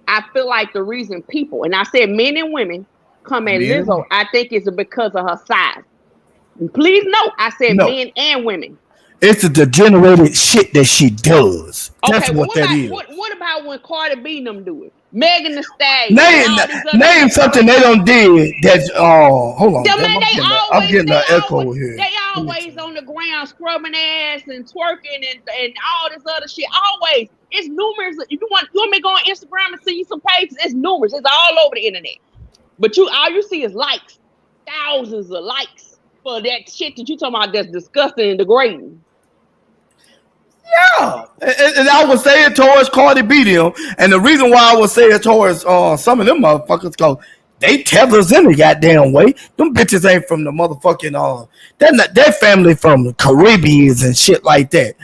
I feel like the reason people, and I said men and women, come at Lizzo, I think is because of her size. Please note, I said men and women. It's the degenerated shit that she does. That's what that is. What about when Cardi B and them do it? Megan Thee Stallion. Name something they don't did. That's hold on. I'm getting an echo here. They always on the ground scrubbing ass and twerking and all this other shit. Always. It's numerous. If you want me to go on Instagram and see some pages, it's numerous. It's all over the internet. But all you see is likes. Thousands of likes for that shit that you talking about that's disgusting and degrading. Yeah, and I was saying towards Cardi B them, and the reason why I was saying towards some of them motherfuckers, cause they tethers in the goddamn way. Them bitches ain't from the motherfucking their family from the Caribbeans and shit like that.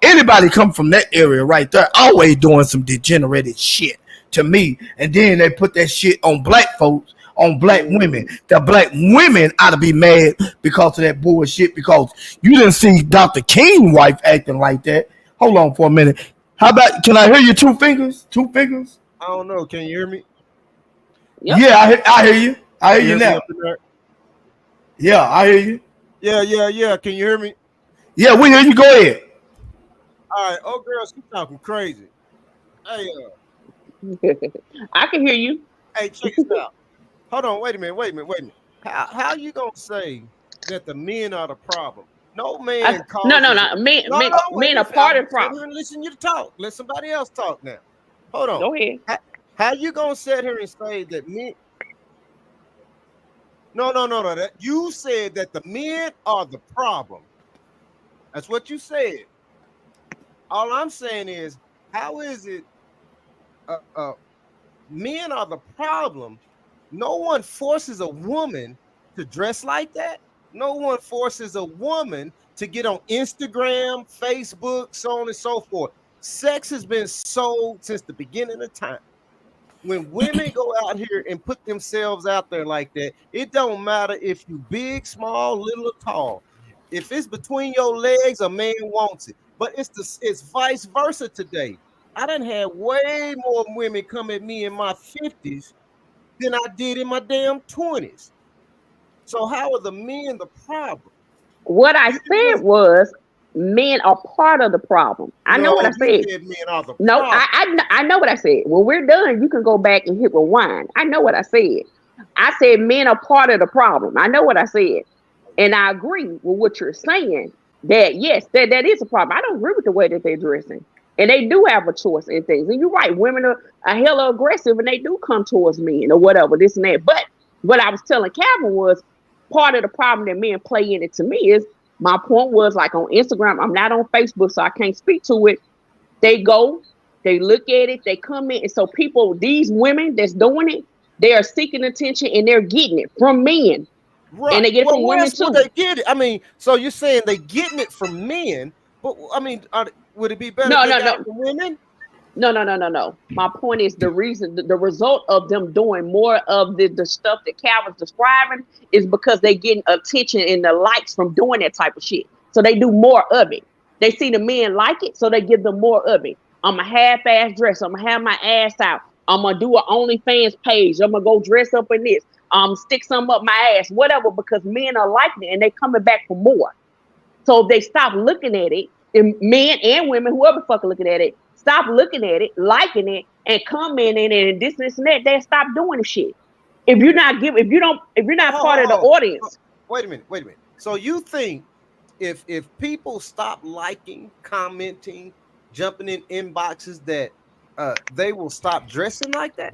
Anybody come from that area right there, always doing some degenerated shit to me, and then they put that shit on black folks. On black women, the black women ought to be mad because of that bullshit. Because you didn't see Dr. King's wife acting like that. Hold on for a minute. How about? Can I hear you? 2 fingers? 2 fingers? I don't know. Can you hear me? Yep. Yeah, I hear you. I hear you now. Yeah, I hear you. Yeah. Can you hear me? Yeah, we hear you. Go ahead. All right. Oh, girl, she's talking crazy. Hey, I can hear you. Hey, check this out. Hold on, wait a minute. How you gonna say that the men are the problem? No man. No. Men are part of the problem. Listen you to talk. Let somebody else talk now. Hold on. Go ahead. How you gonna sit here and say that men? No, no, no, no. That you said that the men are the problem. That's what you said. All I'm saying is, how is it uh, uh, men are the problem? No one forces a woman to dress like that. No one forces a woman to get on Instagram, Facebook, so on and so forth. Sex has been sold since the beginning of time. When women go out here and put themselves out there like that, it don't matter if you big, small, little, or tall. If it's between your legs, a man wants it. But it's vice versa today. I done had way more women come at me in my 50s than I did in my damn 20s. So how are the men the problem? What I You didn't said make, was men are part of the problem. I know what no, I you said. said men are the No, problem. I know what I said. When we're done, you can go back and hit rewind. I know what I said. I said men are part of the problem. I know what I said. And I agree with what you're saying. That yes, that is a problem. I don't agree with the way that they're dressing. And they do have a choice in things. And you're right, women are hella aggressive and they do come towards men or whatever, this and that. But what I was telling Calvin was part of the problem that men play in it to me is my point was like on Instagram, I'm not on Facebook, so I can't speak to it. They go, they look at it, they comment. And so people, these women that's doing it, they are seeking attention and they're getting it from men. And Right. they get it Well, from where women else would too. they get it? I mean, so you're saying they getting it from men, but I mean, would it be better if No, they no, got no. it from women? No. My point is the reason, the result of them doing more of the stuff that Calvin's describing is because they getting attention and the likes from doing that type of shit. So they do more of it. They see the men like it, so they give them more of it. I'm a half-ass dress. I'm gonna have my ass out. I'm gonna do an OnlyFans page. I'm gonna go dress up in this. Stick some up my ass, whatever, because men are liking it and they coming back for more. So if they stop looking at it, and men and women, whoever fucking looking at it, stop looking at it, liking it, and commenting and this and that, they stop doing the shit. If you're not giving, if you're Oh, not part of the oh, oh, audience, wait a minute, wait a minute. So you think if people stop liking, commenting, jumping in inboxes, that they will stop dressing like that?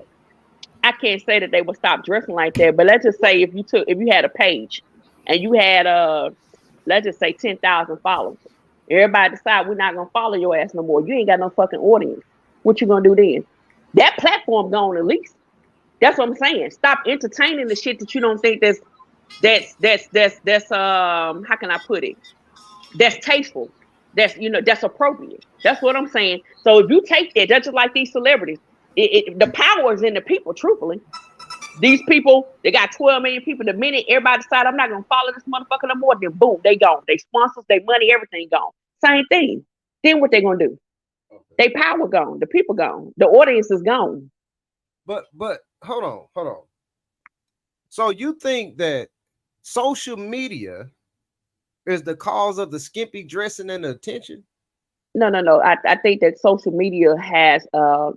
I can't say that they would stop dressing like that. But let's just say if you had a page and you had let's just say 10,000 followers, everybody decide we're not gonna follow your ass no more. You ain't got no fucking audience. What you gonna do then? That platform gone at least. That's what I'm saying. Stop entertaining the shit that you don't think that's how can I put it? That's tasteful. That's appropriate. That's what I'm saying. So if you take that, that's just like these celebrities. The power is in the people, truthfully. These people, they got 12 million people. The minute everybody decide I'm not gonna follow this motherfucker no more, then boom, they gone. They sponsors, they money, everything gone. Same thing. Then what they gonna do? Okay. They power gone, the people gone, the audience is gone. But hold on, hold on. So you think that social media is the cause of the skimpy dressing and the attention? No. I think that social media has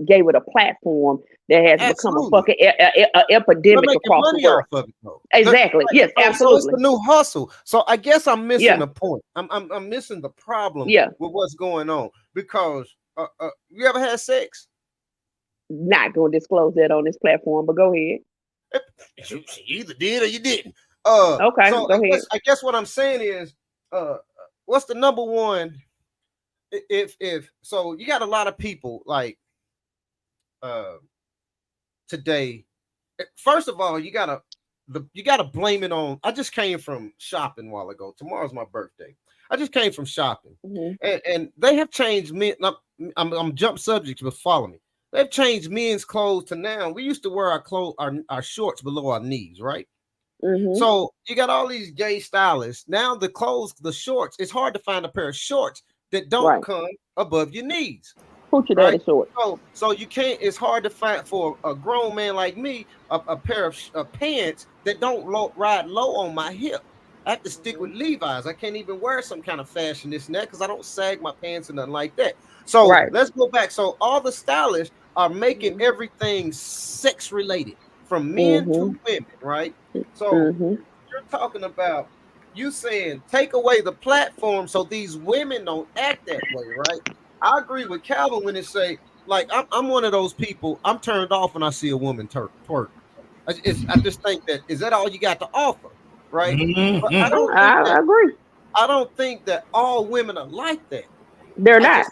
gave it a platform that has become a Absolutely. fucking They're epidemic making across the money world. off of it though. Exactly. Right. Yes, So it's absolutely. the new hustle. So I guess I'm missing Yeah, the point. I'm missing the problem yeah. with what's going on because you ever had sex? Not gonna disclose that on this platform, but go ahead. You either did or you didn't. Okay, So go ahead. I guess what I'm saying is, what's the number one? If so, you got a lot of people like uh today. First of all, you gotta blame it on. I just came from shopping a while ago. Tomorrow's my birthday. I just came from shopping, Hmm. and they have changed men. I'm jump subjects, but follow me. They've changed men's clothes to now. We used to wear our clothes, our shorts below our knees, right? Hmm. So you got all these gay stylists. Now the clothes, the shorts, it's hard to find a pair of shorts that don't Right. come above your knees, Hoochie right? daddy short. So you can't. It's hard to find for a grown man like me a pair of pants that don't ride low on my hip. I have to stick with Hmm. Levi's. I can't even wear some kind of fashion this and that because I don't sag my pants or nothing like that. So Right. let's go back. So all the stylists are making Hmm. everything sex related, from men Hmm. to women, right? So Hmm. you're talking about, you saying take away the platform so these women don't act that way, right? I agree with Calvin when it say, like, I'm one of those people. I'm turned off when I see a woman twerk. I just think that is that all you got to offer, right? But Mm-hmm. I agree. I don't think that all women are like that. They're I not. just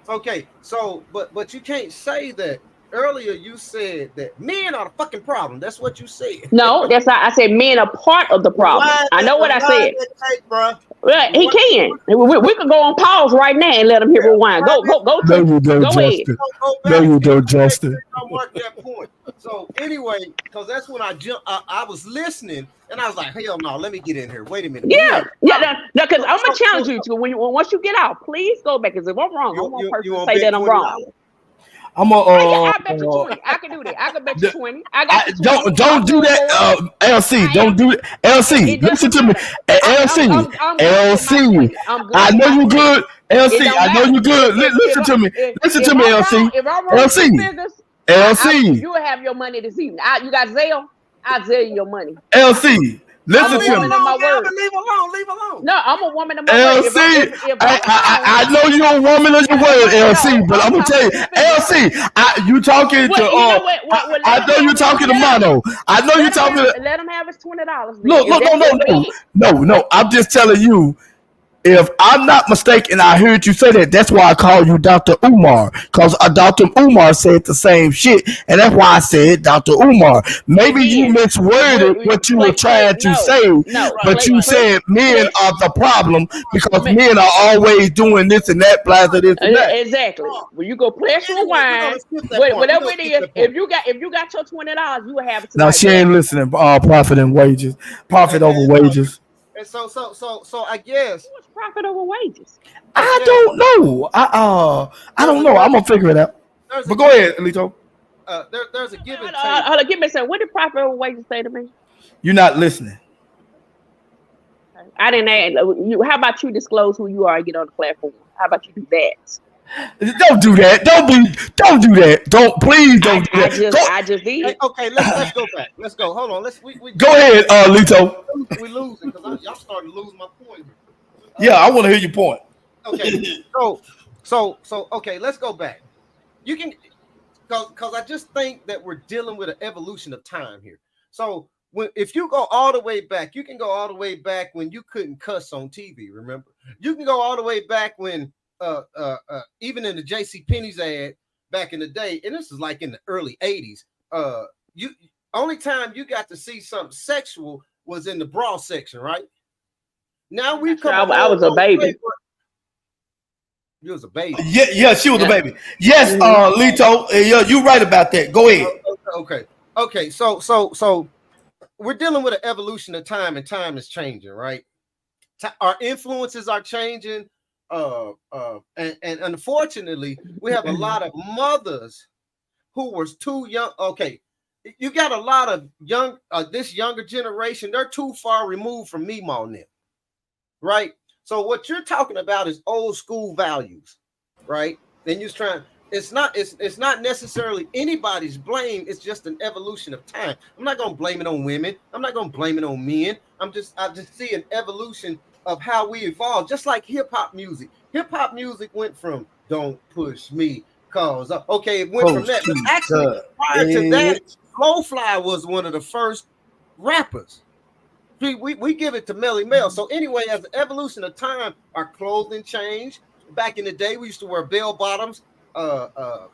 okay. So, but you can't say that. Earlier, you said that men are the fucking problem. That's what you said. No, that's not. I said men are part of the problem. I know what I said. That tape, bro? Right, he can. We could go on pause right now and let him hear rewind. Go No, to you don't, go ahead. Justin. Go No, back you and don't, Justin. I'll mark that point. So anyway, because that's when I was listening and I was like, hell no, let me get in here. Wait a minute, Yeah, men. yeah. No, because I'm gonna challenge So you to once you get out, please go back. Because if I'm wrong, I you want you person you to on say big that I'm wrong. $20? I'm a I bet you 20. I can do that. I can bet you 20. I got you 20. don't I'm do good for that, it. LC. I Don't am. do it, LC. It Listen doesn't to me, matter. LC, I'm good with my LC. 20. I'm good I with know my you 20. good, It LC. don't I know matter. you good. Listen to me, listen to me, LC, If I'm wrong in LC, figures, LC, you will have your money this evening. You got Zelle. I'll Zelle you your money. LC. I'm I'ma a Listen leave to me, woman of alone, my man. word. I'ma leave alone. Leave alone. No, I'm a woman of my word. LC. If I'm wrong, I know you're a woman of your word, LC, no, but I'm I'm gonna tell talking you, in figures. LC, you talking to Well, you know what? Well, let I him know have you his talking to $20. Mono. I know you talking to Let him have his $20 then. look, If look, that's so be it. no. I'm just telling you, if I'm not mistaken, I heard you say that. That's why I call you Dr. Umar, because Dr. Umar said the same shit, and that's why I said Dr. Umar. Maybe you Again, misworded what you were trying to say, but you said men place. are the problem because Ma- men are always doing this and that, blah, this and that. Exactly. Well, you go So press anyway, we're gonna rewind. skip that point. We're Whatever gonna it skip is, that point. if you got your $20, you will have it Now tonight, she bro. ain't listening. Profit and wages, profit And, over and, wages. and so I guess What's profit over wages? I I guess don't know. I there's don't a know. I'm there's gonna figure it out. there's a But go give ahead, Lito. there's a give and take. Hold on, give me a second. What did profit over wages say to me? You're not listening. I didn't ask you. How about you disclose who you are and get on the platform? How about you do that? Don't do that. Don't do that. Please don't do that. I just Hey, did. okay, let's go back. Let's go. Hold on. We Go ahead, Lito. we losing because y'all started to lose my point here. Yeah, I want to hear your point. Okay, okay, let's go back. You can because I just think that we're dealing with an evolution of time here. So if you go all the way back, you can go all the way back when you couldn't cuss on TV. Remember, you can go all the way back when even in the J.C. Penney's ad back in the day, and this is like in the early '80s. You only time you got to see something sexual was in the bra section, right? Now we've come. I was a baby. You was a baby. Yeah, she was a baby. Yes, Lito. Yeah, you right about that. Go ahead. Okay. So we're dealing with an evolution of time, and time is changing, right? Our influences are changing, and unfortunately, we have a lot of mothers who was too young. Okay, you got a lot of this younger generation. They're too far removed from me, on them, right? So what you're talking about is old school values, right? Then you're trying. It's not necessarily anybody's blame. It's just an evolution of time. I'm not gonna blame it on women. I'm not gonna blame it on men. I just see an evolution of how we evolved. Just like hip hop music. Hip hop music went from "Don't Push Me," cause it went from that. But actually, prior to that, Flowfly was one of the first rappers. We give it to Melly Mel. So anyway, as the evolution of time, our clothing changed. Back in the day, we used to wear bell bottoms, afros,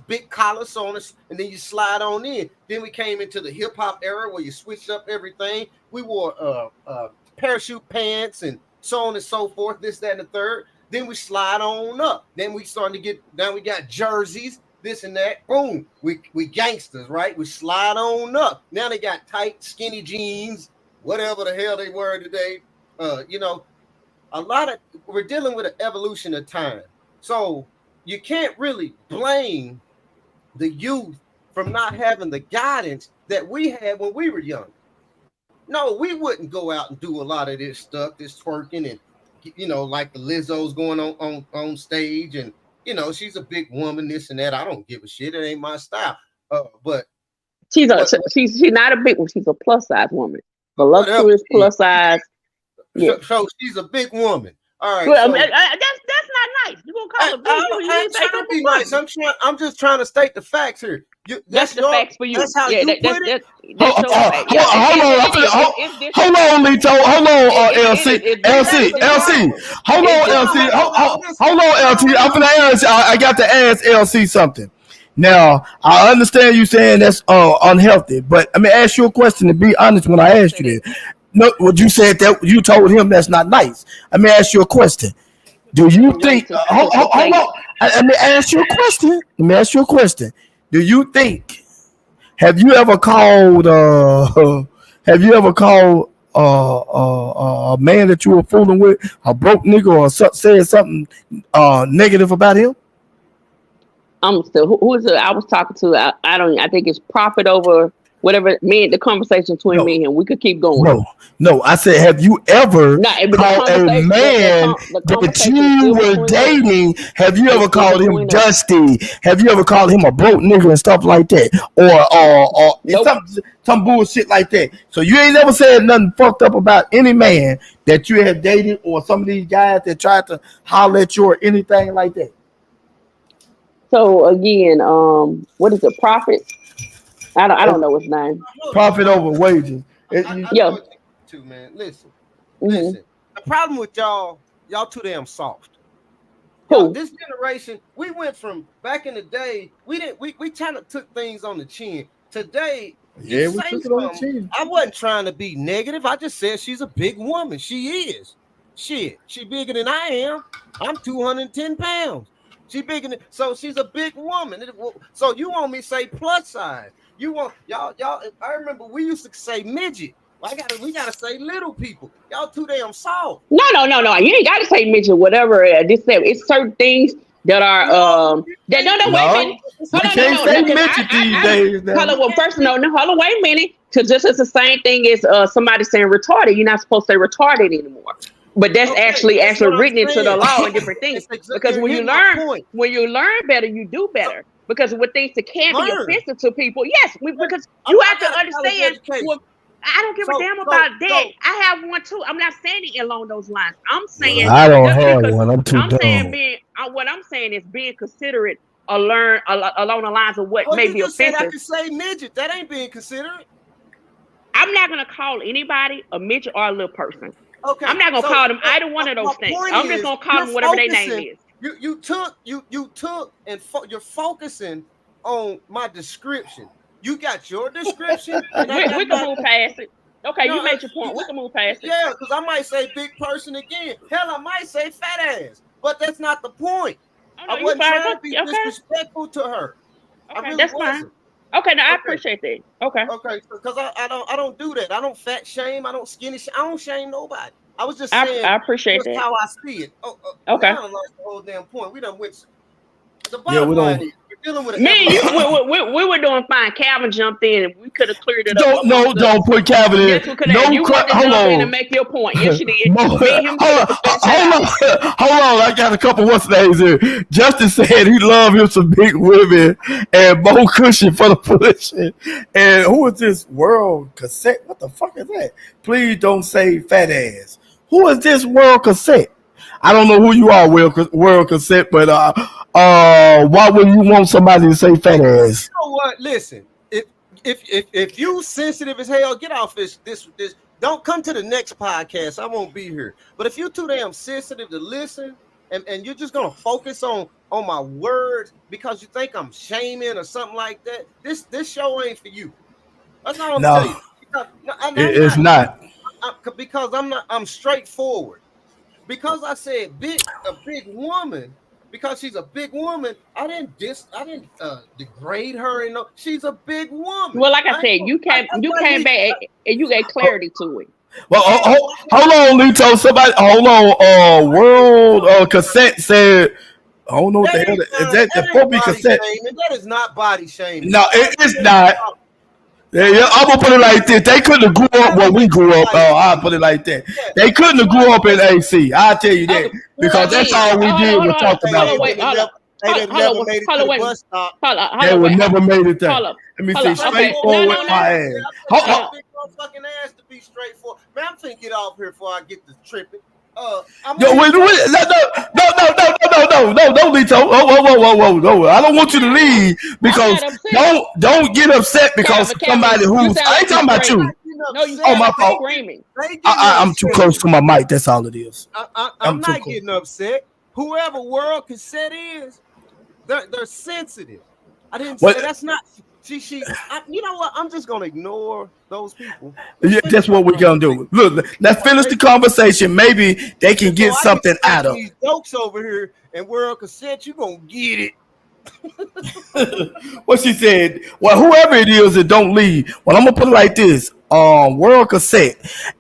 big collars on us, and then you slide on in. Then we came into the hip hop era where you switched up everything. We wore parachute pants and so on and so forth. This, that, and the third. Then we slide on up. Then we starting to get. Now we got jerseys. This and that, boom, we gangsters, right? We slide on up. Now they got tight, skinny jeans, whatever the hell they were today. We're dealing with an evolution of time. So you can't really blame the youth from not having the guidance that we had when we were young. No, we wouldn't go out and do a lot of this stuff, this twerking and like the Lizzo's going on stage and she's a big woman, this and that. I don't give a shit. It ain't my style. But she's not a big one. She's a plus size woman. Voluptuous plus size. Yeah. So she's a big woman. All right. Well, that's not nice. You gonna call her big? I'm trying to be nice. I'm just trying to state the facts here. That's That's the your. facts for you. That's how Yeah, you put it. that's your fact. Yeah, Hold on, it's hold disrespect. on, Lito. Hold on, LC, It's That's LC, the LC. problem. Hold it's on, LC. Hold disrespectful. on, hold on. Listen. Hold on, LT. I'm gonna ask. I got to ask LC something. Now, I understand you saying that's unhealthy, but let me ask you a question to be honest when I asked Say you that. this. No, what you said that you told him that's not nice. Let me ask you a question. Do you The way think? to Hold say it. on. Let me ask you a question. Let me ask you a question. Do you think? Have you ever called? Have you ever called a man that you were fooling with a broke nigga or said something negative about him? I'm still who is it I was talking to? I don't. I think it's profit over whatever. Me and the conversation between me No, and him. We could keep going. no, no. I said, have you ever No, but the called a conversation, man the that conversation is you still were between us. dating? Have you It's ever still called him between us. Dusty? Have you ever called him a broke nigga and stuff like that, or it's Nope. some bullshit like that? So you ain't never said nothing fucked up about any man that you have dated, or some of these guys that tried to holler at you or anything like that. So again, what is it? Profit? I don't know his name. Look, Profit over wages. I know Yeah. what you too, man. Listen, Hmm. listen. The problem with y'all too damn soft. Y'all, Who? this generation, we went from back in the day. We didn't. We kind of took things on the chin. Today, you Yeah, we say took it on the something. chin. I wasn't trying to be negative. I just said she's a big woman. She is. Shit, she bigger than I am. I'm 210 pounds. She bigger than so she's a big woman. So you want me to say plus size? You want y'all? I remember we used to say midget. We gotta say little people. Y'all too damn soft. No. You ain't got to say mention whatever. This that it's certain things that are No, you that no can't wait a do No, minute. it. It's we Hold a on, can't no, say because midget these days hold now. on. you Well, can't first, do no, hold on, wait a minute. Because just as the same thing as somebody saying retarded, you're not supposed to say retarded anymore. But that's okay. That's actually what I'm written into the saying. law and different things. Because You're hitting my point. when you learn better, you do So better. Because with things that can be learn. offensive to people, yes, because I, you I have got to a college understand. Well, education. I don't give a So damn so about that. so I have one too. I'm not saying it along those lines. I'm saying I don't just have because one. I'm too I'm saying dumb. being what I'm saying is being considerate or along the lines of what well, may you be just said I offensive. could say midget. That ain't being considerate. I'm not gonna call anybody a midget or a little person. I'm Okay. not gonna call them So either one of my those things. point I'm just is gonna call you're them whatever their name focusing. is. You took and you're focusing on my description. You got your description and I got We can my move past it. Okay, no, you made your point. We can move past it. yeah, because I might say big person again. Hell, I might say fat ass, but that's not the point. Oh I no, you wasn't fine. trying to be Okay, disrespectful to her. I okay, really that's fine. wasn't. Okay, no, I Okay, appreciate that. Okay, okay, because I don't do that. I don't fat shame. I don't skinny. I don't shame nobody. I was just saying I appreciate just that. how I see it. Man, Okay. I done lost the whole damn point. We done went. The Yeah, bottom we line don't. is we're dealing with an Me and you, evolution. we were doing fine. Calvin jumped in, and we could have cleared it up Don't no, amongst us. don't put Calvin in. Yes, we could have. No, You wanted to hold jump in and on. make your point. Yes, you did. Hold Me and him could have finished that hold out. on, hold on. I got a couple what's names here. Justin said he loved him some big women and Bo Cushion for the pushing. And who is this world cassette? What the fuck is that? Please don't say fat ass. Who is this world cassette? I don't know who you are, world cassette, but why would you want somebody to say fat ass? You know what? Listen, if you sensitive as hell, get off this. Don't come to the next podcast. I won't be here. But if you too damn sensitive to listen, and you're just gonna focus on my words because you think I'm shaming or something like that, this show ain't for you. That's all I'm gonna tell No, you. Because, and I'm it's not. not. Because I'm not. I'm straightforward. Because I said a big woman, because she's a big woman, I didn't degrade her. And no, she's a big woman. Well, like I I ain't said, gonna, that's you like came me. back and you gave clarity to it. Well, Yeah, hold on, Lito. Somebody, hold on. World cassette said, I don't know what the hell is that. The that ain't Fobi body cassette. shaming. That is not body shaming. No, it's not. Yeah, yeah, I'm gonna put it like this. They couldn't have grew up when we grew up. Body Oh, I'll shaming. put it like that. Yeah, They couldn't that's have what grew I'm up in saying. AC. I'll tell you Oh, that because that's again, all we did was talk Hey, about hold on, it. wait, hold up, they never made it hold to on, the wait, bus stop. hold They on, would wait, never made it there. Let me hold see, up. Okay, no, straightforward no, my no, ass. I got hold a up. big motherfucking ass to be straightforward. Man, I'm finna get off here before I get to tripping. I'm gonna Yo, be wait, totally wait, no, Lito. Whoa. I don't want you to leave I'm because not upset. don't get upset because Calvin, somebody you who's sound I like ain't you talking about I'm screaming. not you. getting No, you Oh, upset. sound my like you fault. screaming. They getting I'm too upset. close to my mic. That's all it is. I'm I'm too not close. getting upset. Whoever world cassette is, they're sensitive. I didn't say What? that's not you know what? I'm just gonna ignore those people. Let's Yeah, finish that's our what we gonna conversation. do. Look, let's finish They, the conversation. Maybe they can before get I get to something out making of these jokes over here and world cassette, you gonna get it. what she said. Well, whoever it is that don't leave. Well, I'm gonna put it like this. World cassette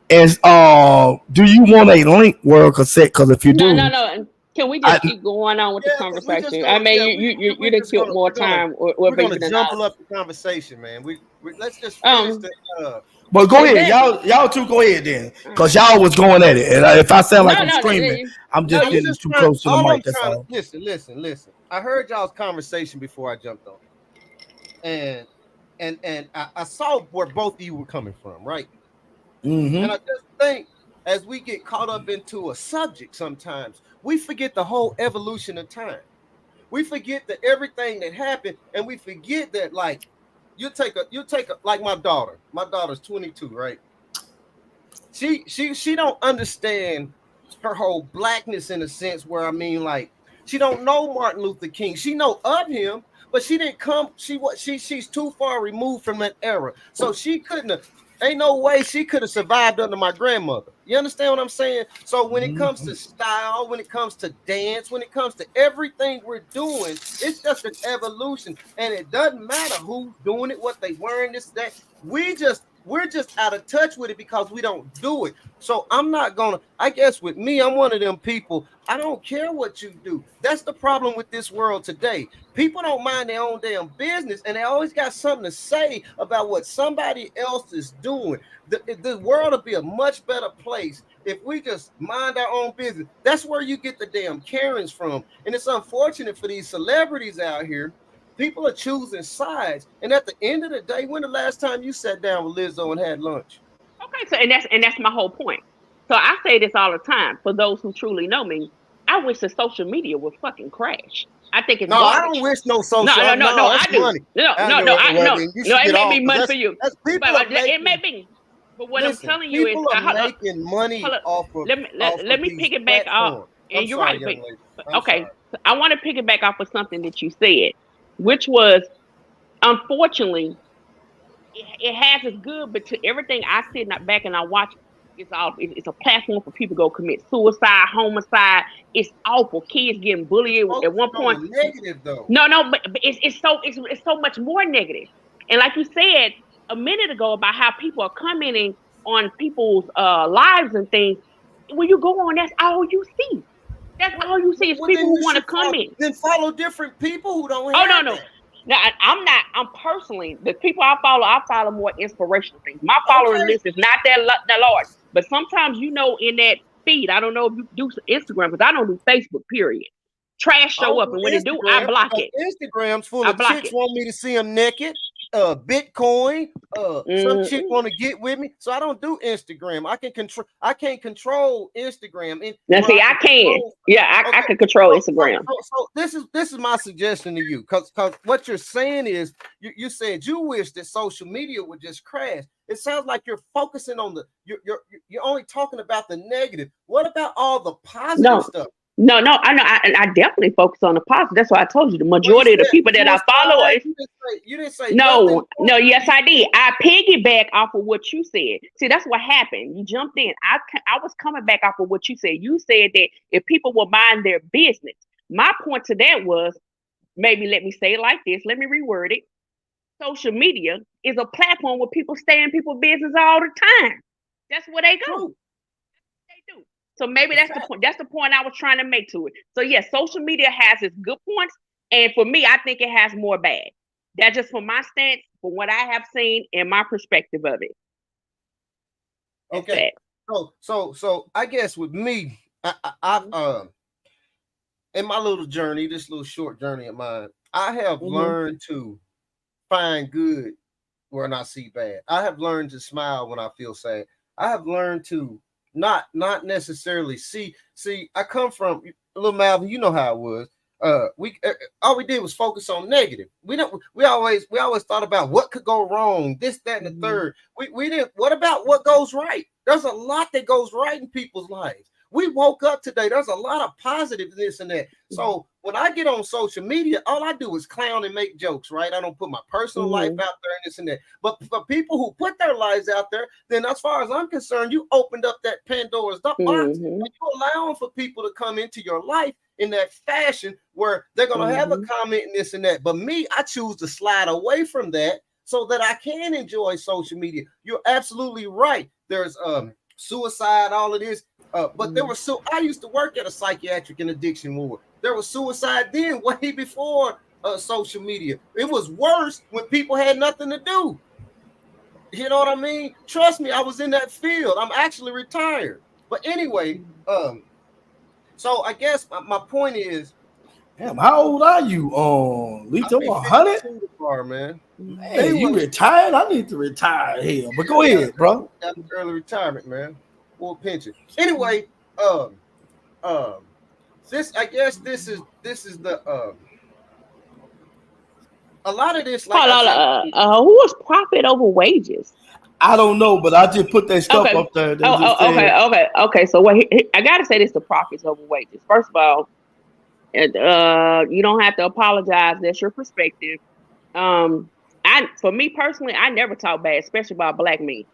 is. Do you want a link world cassette? Because if you No, do, no. And can we I just keep going on with the Yeah, because we just conversation? I gonna mean, you we're done just killed gonna more time or we're maybe gonna than I. jumble up the conversation, man. We let's just finish Um, the but go ahead, exactly. y'all two go ahead then, All cause right. y'all was going at it, and if I sound like No, I'm no, screaming, I'm no. just I'm You getting just too trying. close to the All I'm mic. That's trying to all. listen. I heard y'all's conversation before I jumped on, and I saw where both of you were coming from, right? And I Mm-hmm. just think as we get caught up into a subject, sometimes we forget the whole evolution of time. We forget that everything that happened, and we forget that you take a like my daughter. My daughter's 22, right? She don't understand her whole blackness in a sense where I mean like she don't know Martin Luther King. She know of him, but she didn't come. She's too far removed from that era, so she couldn't have. Ain't no way she could have survived under my grandmother. You understand what I'm saying? So when it comes to style, when it comes to dance, when it comes to everything we're doing, it's just an evolution, and it doesn't matter who's doing it, what they wearing, this that. We're just out of touch with it because we don't do it. So I'm not gonna. I guess with me, I'm one of them people. I don't care what you do. That's the problem with this world today. People don't mind their own damn business, and they always got something to say about what somebody else is doing. The world will be a much better place if we just mind our own business. That's where you get the damn Karens from, and it's unfortunate for these celebrities out here. People are choosing sides, and at the end of the day, when the last time you sat down with Lizzo and had lunch? Okay, so and that's my whole point. So I say this all the time. For those who truly know me, I wish that social media would fucking crash. I think it's No, I don't garbage. wish no No, social. no, no, no. No, I that's do. money. No, I no, know. no. I Well, no, then you no. should It get may be off because money for you, that's but people are it may making. be. But what I'm Listen, telling you is, people are hold up, making money hold up. off of Let me these pick it back up. platforms. I'm And you're sorry, right, young lady. but I'm okay. sorry. I want to pick it back off of something that you said, which was unfortunately it has its good, but to everything I sit back and I watch, it's a platform for people to go commit suicide, homicide. It's awful. Kids getting It's bullied at one focusing on point. the negative though. No, but it's so much more negative. And like you said a minute ago about how people are commenting on people's lives and things. When you go on, that's all you see. That's all you see is Well, people then who you want to should comment. follow different people who don't Oh no, have no. that. No, I'm not. I'm personally the people I follow more inspirational things. My following Okay. list is not that large, but sometimes in that feed. I don't know if you do Instagram, because I don't do Facebook. Period. Trash I show don't up, do and when it do, I Instagram block because it. Instagram's full I of block chicks it. want me to see them naked. Bitcoin. Some chick Mm-mm. want to get with me, so I don't do Instagram. I can control. I can't control Instagram in Now where see, I I can can. control. Yeah, I Okay, can control so Instagram. this is my suggestion to you, because what you're saying is you said you wish that social media would just crash. It sounds like you're focusing on you're only talking about the negative. What about all the positive No, stuff? no. I know. I definitely focus on the positive. That's why I told you the Well, you majority of the said people that I follow suicide. is. You didn't say nothing. No, yes, You I said, did. I piggyback off of what you said. See, that's what happened. You jumped in. I was coming back off of what you said. You said that if people will mind their business. My point to that was, maybe let me say it like this. Let me reword it. Social media is a platform where people stay in people's business all the time. That's where they go. true. They do. So maybe The that's the fact. point. That's the point I was trying to make to it. So yes, social media has its good points, and for me, I think it has more bad. That's just from my stance, from what I have seen and my perspective of it. That's Okay. that. So I guess with me, I've in my little journey, this little short journey of mine, I have Mm-hmm. learned to find good when I see bad. I have learned to smile when I feel sad. I have learned to not necessarily see. I come from little Malvin. You know how it was. We all we did was focus on negative. We always thought about what could go wrong, this, that, and the third. We didn't. What about what goes right? There's a lot that goes right in people's lives. We woke up today. There's a lot of positive this and that. So when I get on social media, all I do is clown and make jokes, right? I don't put my personal life out there and this and that. But for people who put their lives out there, then as far as I'm concerned, you opened up that Pandora's box and you allowing for people to come into your life in that fashion where they're going to have a comment and this and that. But me, I choose to slide away from that so that I can enjoy social media. You're absolutely right. There's suicide, all of this. But there was I used to work at a psychiatric and addiction ward. There was suicide then, way before social media. It was worse when people had nothing to do. You know what I mean? Trust me, I was in that field. I'm actually retired. But anyway, so I guess my point is, damn, how old are you, Lizzo? 100? Man. Hey, you retired? I need to retire here. But go ahead, bro. Early retirement, man. Full pension. Anyway, this I guess this is the a lot of this. Like who was profit over wages? I don't know, but I just put that stuff up there. Okay. So I gotta say this: the profits over wages. First of all, you don't have to apologize. That's your perspective. For me personally, I never talk bad, especially about black men.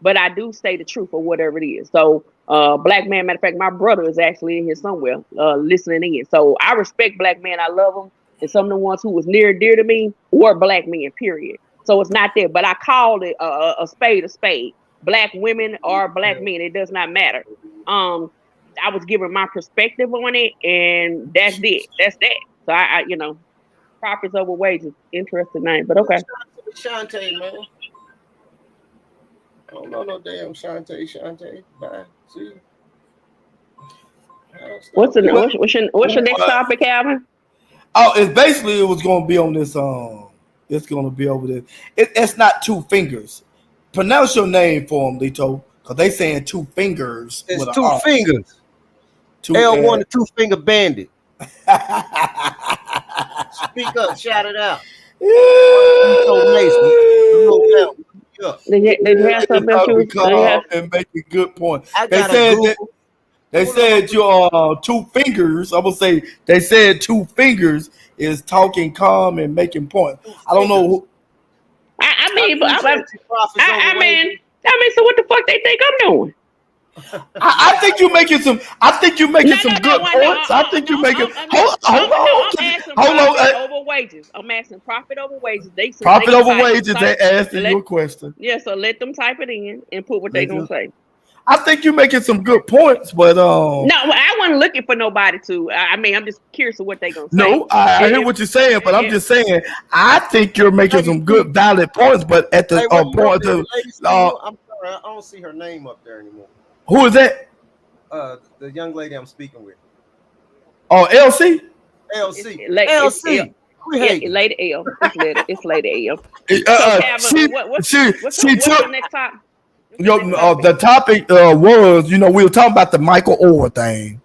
But I do say the truth or whatever it is. So, black man, matter of fact, my brother is actually in here somewhere listening in. So I respect black men. I love them. And some of the ones who was near and dear to me were black men, period. So it's not there. But I called it a spade a spade. Black women or black men. It does not matter. I was giving my perspective on it, and that's it. That's that. So I profits over wages. Interesting name, but okay. Shantae, man. I don't know no damn Shantae. Bye. See. What's your next topic, Calvin? Oh, it's basically it was going to be on this. It's going to be over there. It's not two fingers. Pronounce your name for them, Lito, because they saying two fingers. It's two fingers. L1, the 2 finger bandit. Speak up, shout it out. They have something and make a good point. They said your 2 fingers. I would say they said 2 fingers is talking calm and making points. I don't know. I mean, so what the fuck they think I'm doing? I think you're making some. I think you're making some good points. I think you're making. Hold on. Over wages. I'm asking profit over wages. Profit over wages. They asking you a question. Yeah, so let them type it in and put what they're gonna say. I think you're making some good points, but no, I wasn't looking for nobody to. I mean, I'm just curious of what they're gonna say. No, I hear what you're saying, but I'm just saying I think you're making some good, valid points. But at the point of, I'm sorry, I don't see her name up there anymore. Who is that? The young lady I'm speaking with. Oh, LC. LC. LC. Lady L. It's Lady L. What's your next topic? The topic was, we were talking about the Michael Orr thing.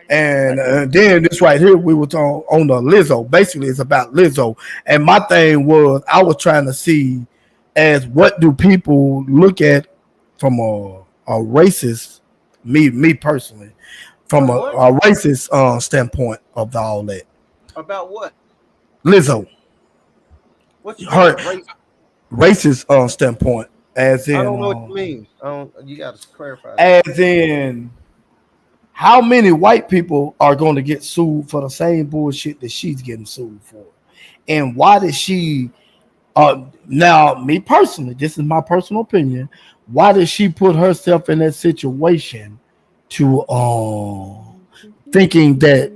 And then this right here, we were talking on the Lizzo. Basically, it's about Lizzo. And my thing was, I was trying to see as what do people look at from a racist, me personally, from a racist standpoint of all that. About what? Lizzo. What's her racist standpoint, as in. I don't know what you mean. You got to clarify. As in, how many white people are going to get sued for the same bullshit that she's getting sued for, and why did she? Now, me personally, this is my personal opinion. Why did she put herself in that situation to thinking that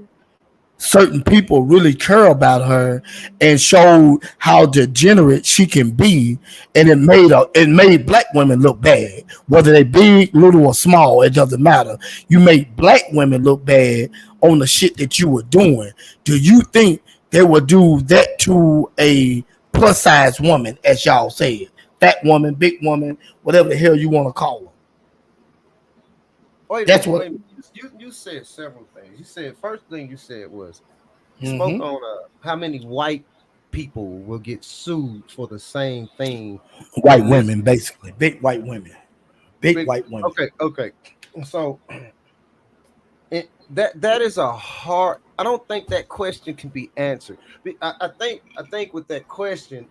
certain people really care about her and showed how degenerate she can be, and it made black women look bad, whether they big, little, or small, it doesn't matter. You made black women look bad on the shit that you were doing. Do you think they would do that to a plus size woman, as y'all said? Fat woman, big woman, whatever the hell you want to call Wait a That's minute. what. Wait a minute. You said several things. You said first thing you said was you spoke Mm-hmm. on how many white people will get sued for the same thing that White Liz women, basically, big white women, big big. white women. Okay, okay. So that is a hard. I don't think that question can be answered. I think with that question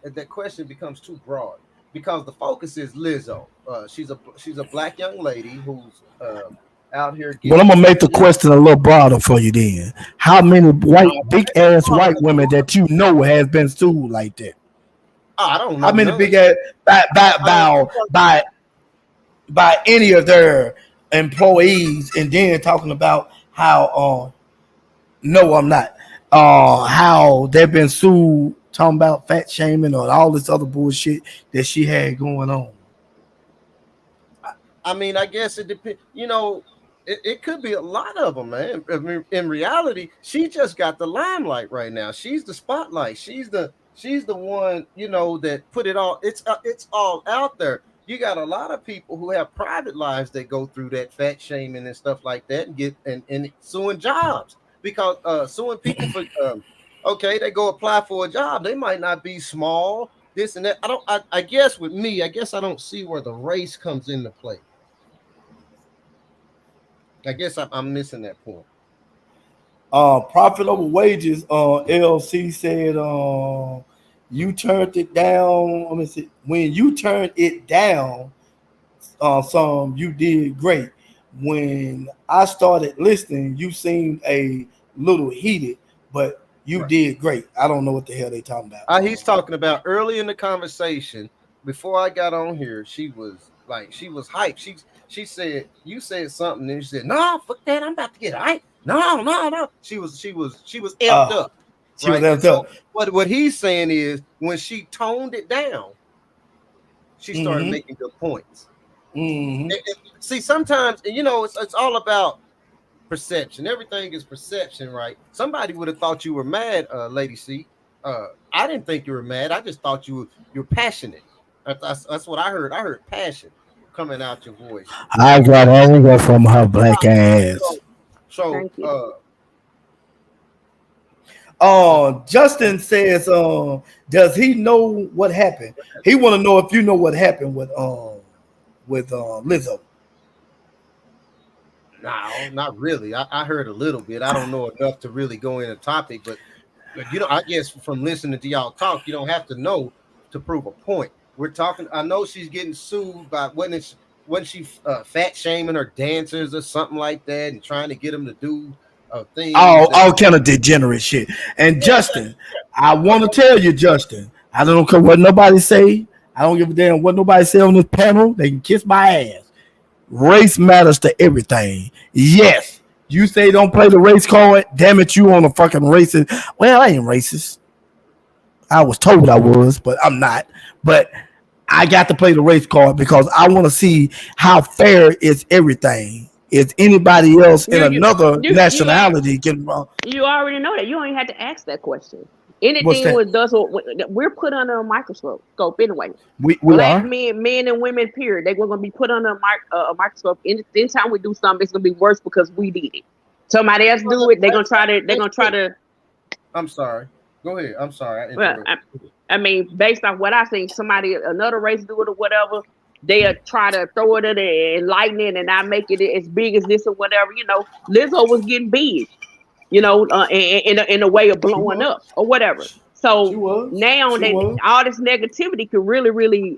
becomes too broad because the focus is Lizzo. She's a black young lady who's out here Well, I'm getting. gonna make the question a little broader for you. Then, how many No, white, don't big make it ass white broader. women that you know has been sued like that? I don't How know many none. big ass by by I don't. by by by any of their employees, and then talking about how no, I'm not. How they've been sued, talking about fat shaming or all this other bullshit that she had going on. I mean, I guess it depends. It could be a lot of them, man. I mean, in reality, she just got the limelight right now. She's the spotlight. She's the one, that put it all. It's all out there. You got a lot of people who have private lives that go through that fat shaming and stuff like that and get and suing jobs because suing people for okay, they go apply for a job. They might not be small, this and that. I guess with me, I guess I don't see where the race comes into play. I guess I'm missing that point. Profit over wages. LC said, you turned it down. Let me see. When you turned it down, some you did great. When I started listening, you seemed a little heated, but you Right. did great. I don't know what the hell they talking about. He's talking about early in the conversation before I got on here. She was hyped. She said you said something, and she said, "No, fuck that. I'm about to get hyped. No, no, no." She was amped Uh, up, she was right? And amped so up. what he's saying is when she toned it down, she started Mm-hmm. making good points. Mm-hmm. See, sometimes it's all about perception. Everything is perception, right? Somebody would have thought you were mad, Lady C. I didn't think you were mad. I just thought you're passionate. That's what I heard. I heard passion coming out your voice. I got anger from her black ass. So, so Thank you. Justin says, does he know what happened? He want to know if you know what happened with Lizzo. no, not really. I heard a little bit. I don't know enough to really go in a topic, but I guess from listening to y'all talk, you don't have to know to prove a point. We're talking. I know she's getting sued by when she fat shaming her dancers or something like that, and trying to get them to do things that. All kind of degenerate shit. And Yeah, Justin, I yeah. want to tell you, Justin, I don't care what nobody say. I don't give a damn what nobody say on this panel. They can kiss my ass. Race matters to everything. Yes. You say don't play the race card. Damn it, you on a fucking racist. Well, I ain't racist. I was told I was, but I'm not. But I got to play the race card because I want to see how fair is everything. Is anybody else in You you another you you are nationality getting wrong? you already know that. You don't even have to ask that question. What's Anything that? with does we're put under a microscope anyway. We Black are. men and women, period. They're going to be put under a microscope. Anytime we do something, it's going to be worse because we did it. Somebody else do it. They're going to try to. They're going to try to. I'm sorry. Go ahead. I'm sorry. I Well, interrupted. I mean, based off what I seen, somebody another race do it or whatever. They'll try to throw it in and lighten it and not make it as big as this or whatever. Lizzo was getting big. In a way of She blowing was. up or whatever. She So was. now She that was. all this negativity could really, really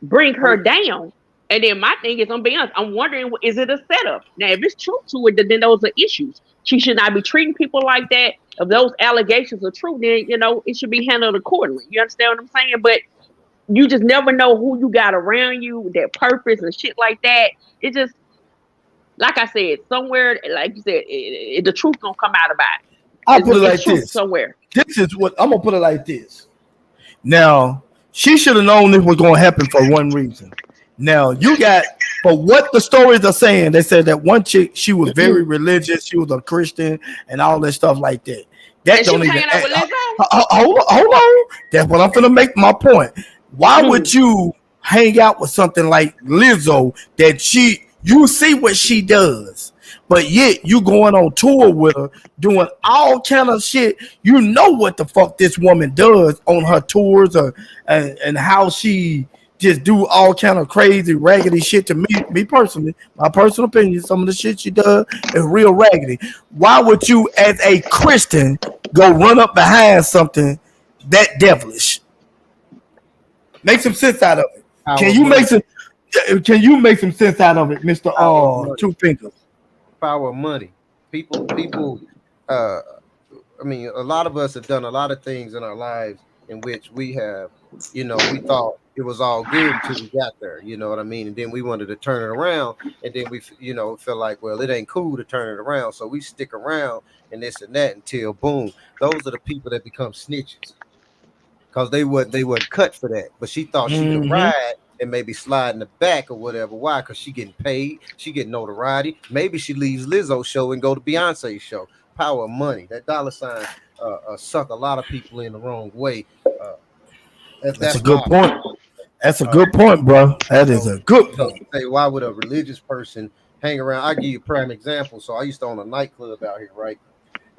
bring her Hurt. down. And then my thing is, I'm being honest, I'm wondering, is it a setup? Now, if it's truth to it, then those are issues. She should not be treating people like that. If those allegations are true, then it should be handled accordingly. You understand what I'm saying? But you just never know who you got around you, their purpose and shit like that. It just, like I said, somewhere, like you said, the truth gonna come out about it. I'll put it It's like truth this. somewhere. This is what I'm gonna put it like this. Now, she should have known this was gonna happen for one reason. Now, you got for what the stories are saying, they said that one chick, she was very religious, she was a Christian, and all that stuff like that. That And she don't was even hanging out with Lizzo. hold on. That's what I'm gonna make my point. Why would you hang out with something like Lizzo that You see what she does, but yet you going on tour with her, doing all kind of shit. You know what the fuck this woman does on her tours, and how she just do all kind of crazy raggedy shit. To me personally, my personal opinion, some of the shit she does is real raggedy. Why would you, as a Christian, go run up behind something that devilish? Make some sense out of it. Can Power you money, make some? Can you make some sense out of it, Mister power money, Two Fingers? power money. People. Uh, I mean, a lot of us have done a lot of things in our lives in which we have, we thought it was all good until we got there. You know what I mean? And then we wanted to turn it around, and then we, feel like, well, it ain't cool to turn it around, so we stick around and this and that until boom. Those are the people that become snitches because they weren't cut for that. But she thought she could Mm-hmm. ride and maybe slide in the back or whatever. Why? Because she getting paid, she getting notoriety. Maybe she leaves Lizzo's show and go to Beyonce's show. Power of money. That dollar sign suck a lot of people in the wrong way. Uh, That's a that's good my point. That's a uh, good point, bro. That is so a good so point. say why would a religious person hang around? I give you a prime example. So I used to own a nightclub out here, right?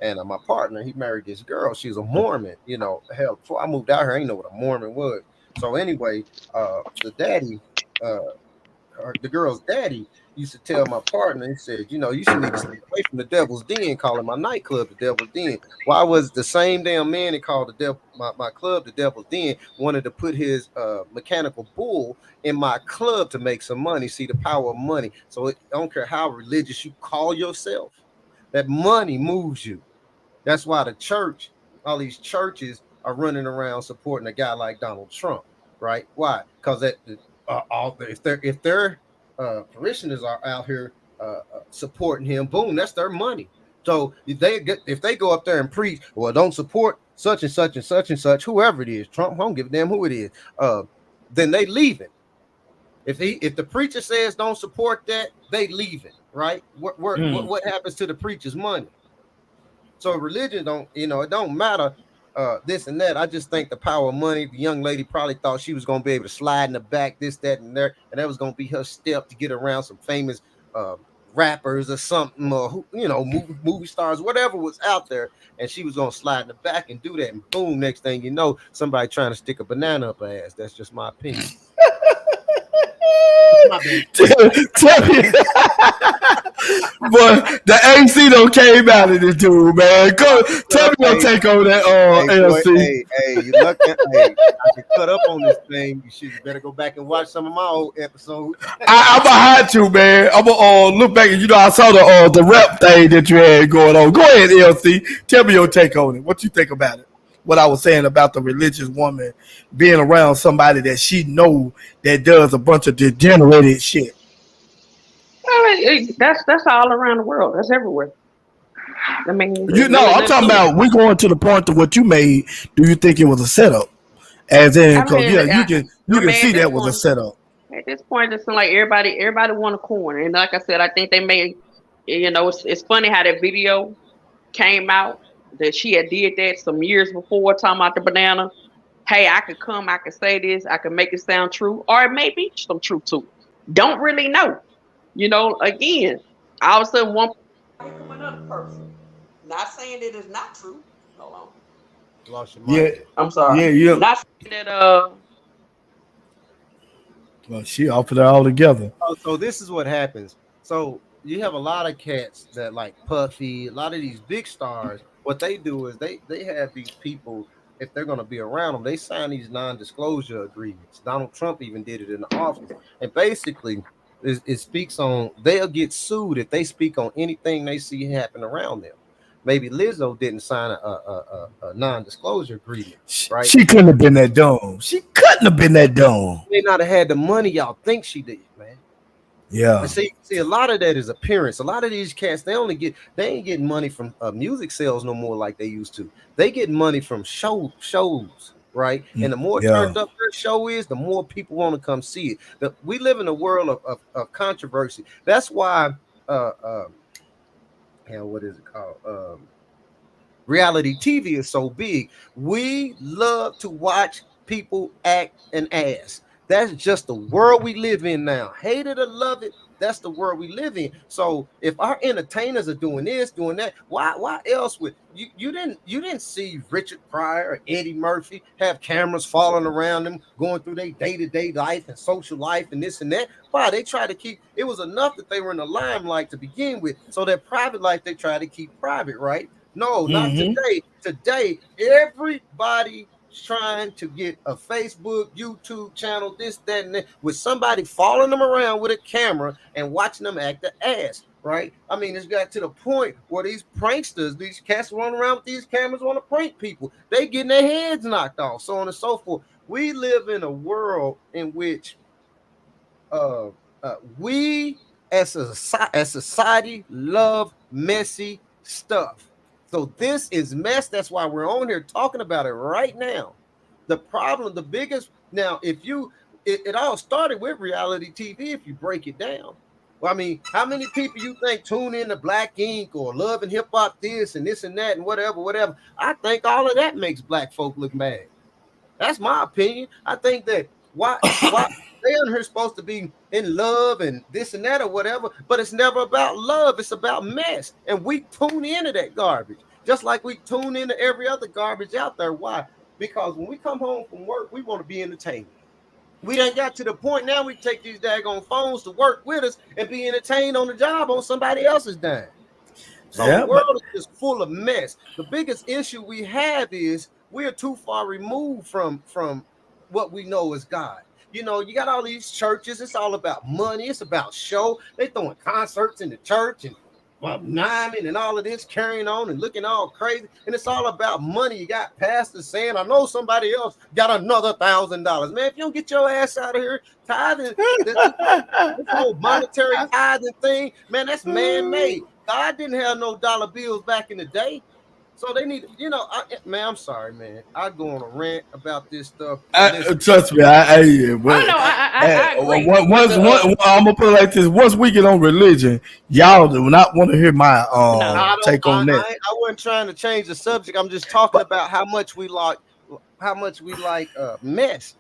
And my partner, he married this girl. She was a Mormon. Hell, before I moved out here, I didn't know what a Mormon was. So anyway, the daddy, uh, the girl's daddy, used to tell my partner. He said, you should need to stay away from the Devil's Den, calling my nightclub the Devil's Den. Why was the same damn man that called the devil my club the Devil's Den wanted to put his mechanical bull in my club to make some money? See the power of money. So I don't care how religious you call yourself, that money moves you. That's why the church, all these churches are running around supporting a guy like Donald Trump, right? Why? Because that all if their parishioners are out here supporting him, boom, that's their money. So if they go up there and preach, well, don't support such and such and such and such, whoever it is, Trump, I don't give a damn who it is, then they leaving. If the preacher says don't support that, they leaving, right? Mm. What happens to the preacher's money? So religion don't, it don't matter this and that. I just think the power of money. The young lady probably thought she was gonna be able to slide in the back, this, that, and there, and that was gonna be her step to get around some famous uh, rappers or something, or movie stars, whatever was out there, and she was gonna slide in the back and do that, and boom, next thing you know, somebody trying to stick a banana up her ass. That's just my opinion. My bad. Tell me, boy, the AC don't came out of this dude, man. Go, tell me your Hey, take on that, hey, boy, LC. hey, you lucky. Hey, I can cut up on this thing. You better go back and watch some of my old episodes. I'm behind you, man. I'm gonna look back and I saw the rep thing that you had going on. Go ahead, LC. Tell me your take on it. What you think about it? What I was saying about the religious woman being around somebody that she know that does a bunch of degenerated shit. Well, that's all around the world. That's everywhere. I mean, You there's know, really I'm nothing talking to it. about we going to the point of what you made. Do you think it was a setup? As in, I because mean, yeah, you can at see this that was a point, setup. it's like everybody want a corner, and like I said, I think they made. It's funny how that video came out that she had did that some years before, talking about the banana. Hey, I could come, I could say this, I could make it sound true, or it may be some truth to it. Don't really know. Again, all of a sudden one from another person. Not saying that it's not true. Hold on. Lost your Yeah, mic. I'm sorry. yeah, yeah. Not saying that Well, she offered it all together. So this is what happens. So you have a lot of cats that like Puffy, a lot of these big stars. What they do is they have these people. If they're going to be around them, they sign these non-disclosure agreements. Donald Trump even did it in the office, and basically, it speaks on they'll get sued if they speak on anything they see happen around them. Maybe Lizzo didn't sign a non-disclosure agreement, right? She couldn't have been that dumb. She couldn't have been that dumb. May not have had the money y'all think she did, man. And Yeah. see, a lot of that is appearance. A lot of these cats, they ain't getting money from music sales no more like they used to. They get money from shows, right? And the more Yeah. turned up their show is, the more people want to come see it. We live in a world of controversy. That's why, uh, um, hell, what is it called? Reality TV is so big. We love to watch people act an ass. That's just the world we live in now. Hate it or love it, that's the world we live in. So if our entertainers are doing this, doing that, why else would you didn't see Richard Pryor or Eddie Murphy have cameras following around them, going through their day-to-day life and social life and this and that? Why? They try to keep it was enough that they were in the limelight to begin with. So their private life they try to keep private, right? No, not Mm-hmm. today. Today, everybody trying to get a Facebook, YouTube channel, this, that, and that, with somebody following them around with a camera and watching them act the ass, right? I mean, it's got to the point where these pranksters, these cats running around with these cameras want to prank people. They getting their heads knocked off, so on and so forth. We live in a world in which uh, we as society love messy stuff. So this is mess. That's why we're on here talking about it right now. The problem, the biggest now, if you it all started with reality TV, if you break it down. Well, I mean, how many people you think tune in to Black Ink or Love and Hip Hop this and that and whatever, whatever? I think all of that makes black folk look bad. That's my opinion. I think that why they are supposed to be in love and this and that or whatever, but it's never about love. It's about mess, and we tune into that garbage just like we tune into every other garbage out there. Why? Because when we come home from work, we want to be entertained. We done got to the point now we take these daggone phones to work with us and be entertained on the job on somebody else's dime. So the Yeah, world but is just full of mess. The biggest issue we have is we're too far removed from what we know as God. You know, you got all these churches. It's all about money. It's about show. They throwing concerts in the church and miming and all of this carrying on and looking all crazy. And it's all about money. You got pastors saying, "I know somebody else got another $1,000." Man, if you don't get your ass out of here, tithing, this whole monetary tithing thing, man, that's man-made. God didn't have no dollar bills back in the day. So they need, man, I'm sorry, man. I go on a rant about this stuff. Listen, trust me, Oh but no, I agree with I'm gonna put it like this: once we get on religion, y'all do not want to hear my no. I don't, take on that. I wasn't trying to change the subject. I'm just talking But about how much we like mess.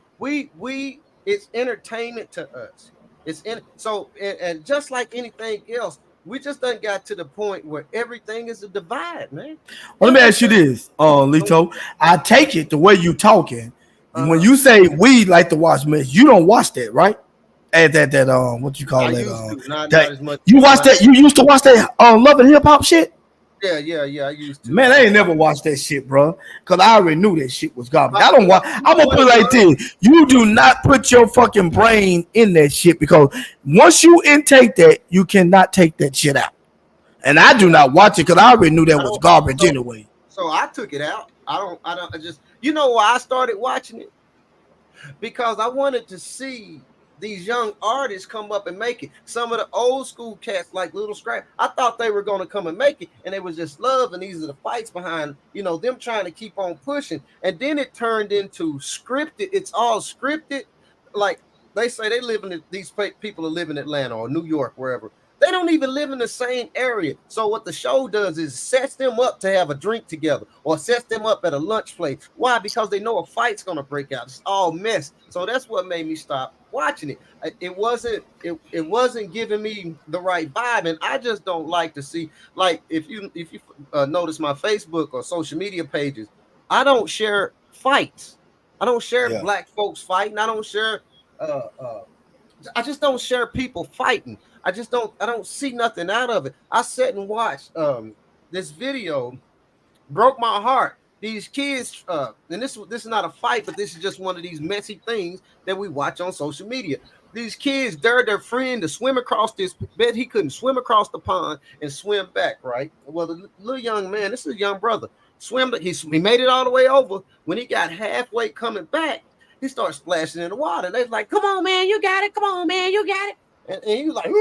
It's entertainment to us. And just like anything else, we just done got to the point where everything is a divide, man. let me ask you Everything. this, Lito. I take it the way you talking. When Uh-huh. you say we like to watch mess, you don't watch that, right? And that what you I call that used to, not that as much you watch now. that you used to watch that Love and Hip Hop shit. Yeah. I used to. Man, I ain't never watched that shit, bro. Cause I already knew that shit was garbage. I don't watch. You I'm know gonna what put it it like was? this: you do not put your fucking brain in that shit because once you intake that, you cannot take that shit out. And I do Yeah, not watch it because I already knew that I was don't. garbage So, anyway. so I took it out. I just. You know why I started watching it? Because I wanted to see these young artists come up and make it. Some of the old school cats like Little Scrap, I thought they were going to come and make it, and it was just love. And these are the fights behind, them trying to keep on pushing. And then it turned into scripted. It's all scripted. Like they say, these people are live in Atlanta or New York, wherever. They don't even live in the same area. So what the show does is sets them up to have a drink together or sets them up at a lunch place. Why? Because they know a fight's gonna break out. It's all mess. So that's what made me stop watching it. It wasn't giving me the right vibe, and I just don't like to see, like, if you notice my Facebook or social media pages, I don't share fights. I don't share Yeah. black folks fighting. I don't share uh uh I just don't share people fighting. I don't see nothing out of it. I sat and watched this video, broke my heart. These kids, and this is not a fight, but this is just one of these messy things that we watch on social media. These kids dared their friend to swim across this bet he couldn't swim across the pond and swim back, right? Well, the little young man, this is a young brother, he made it all the way over. When he got halfway coming back, he started splashing in the water. And they was like, "Come on, man, you got it. Come on, man, you got it." And he was like,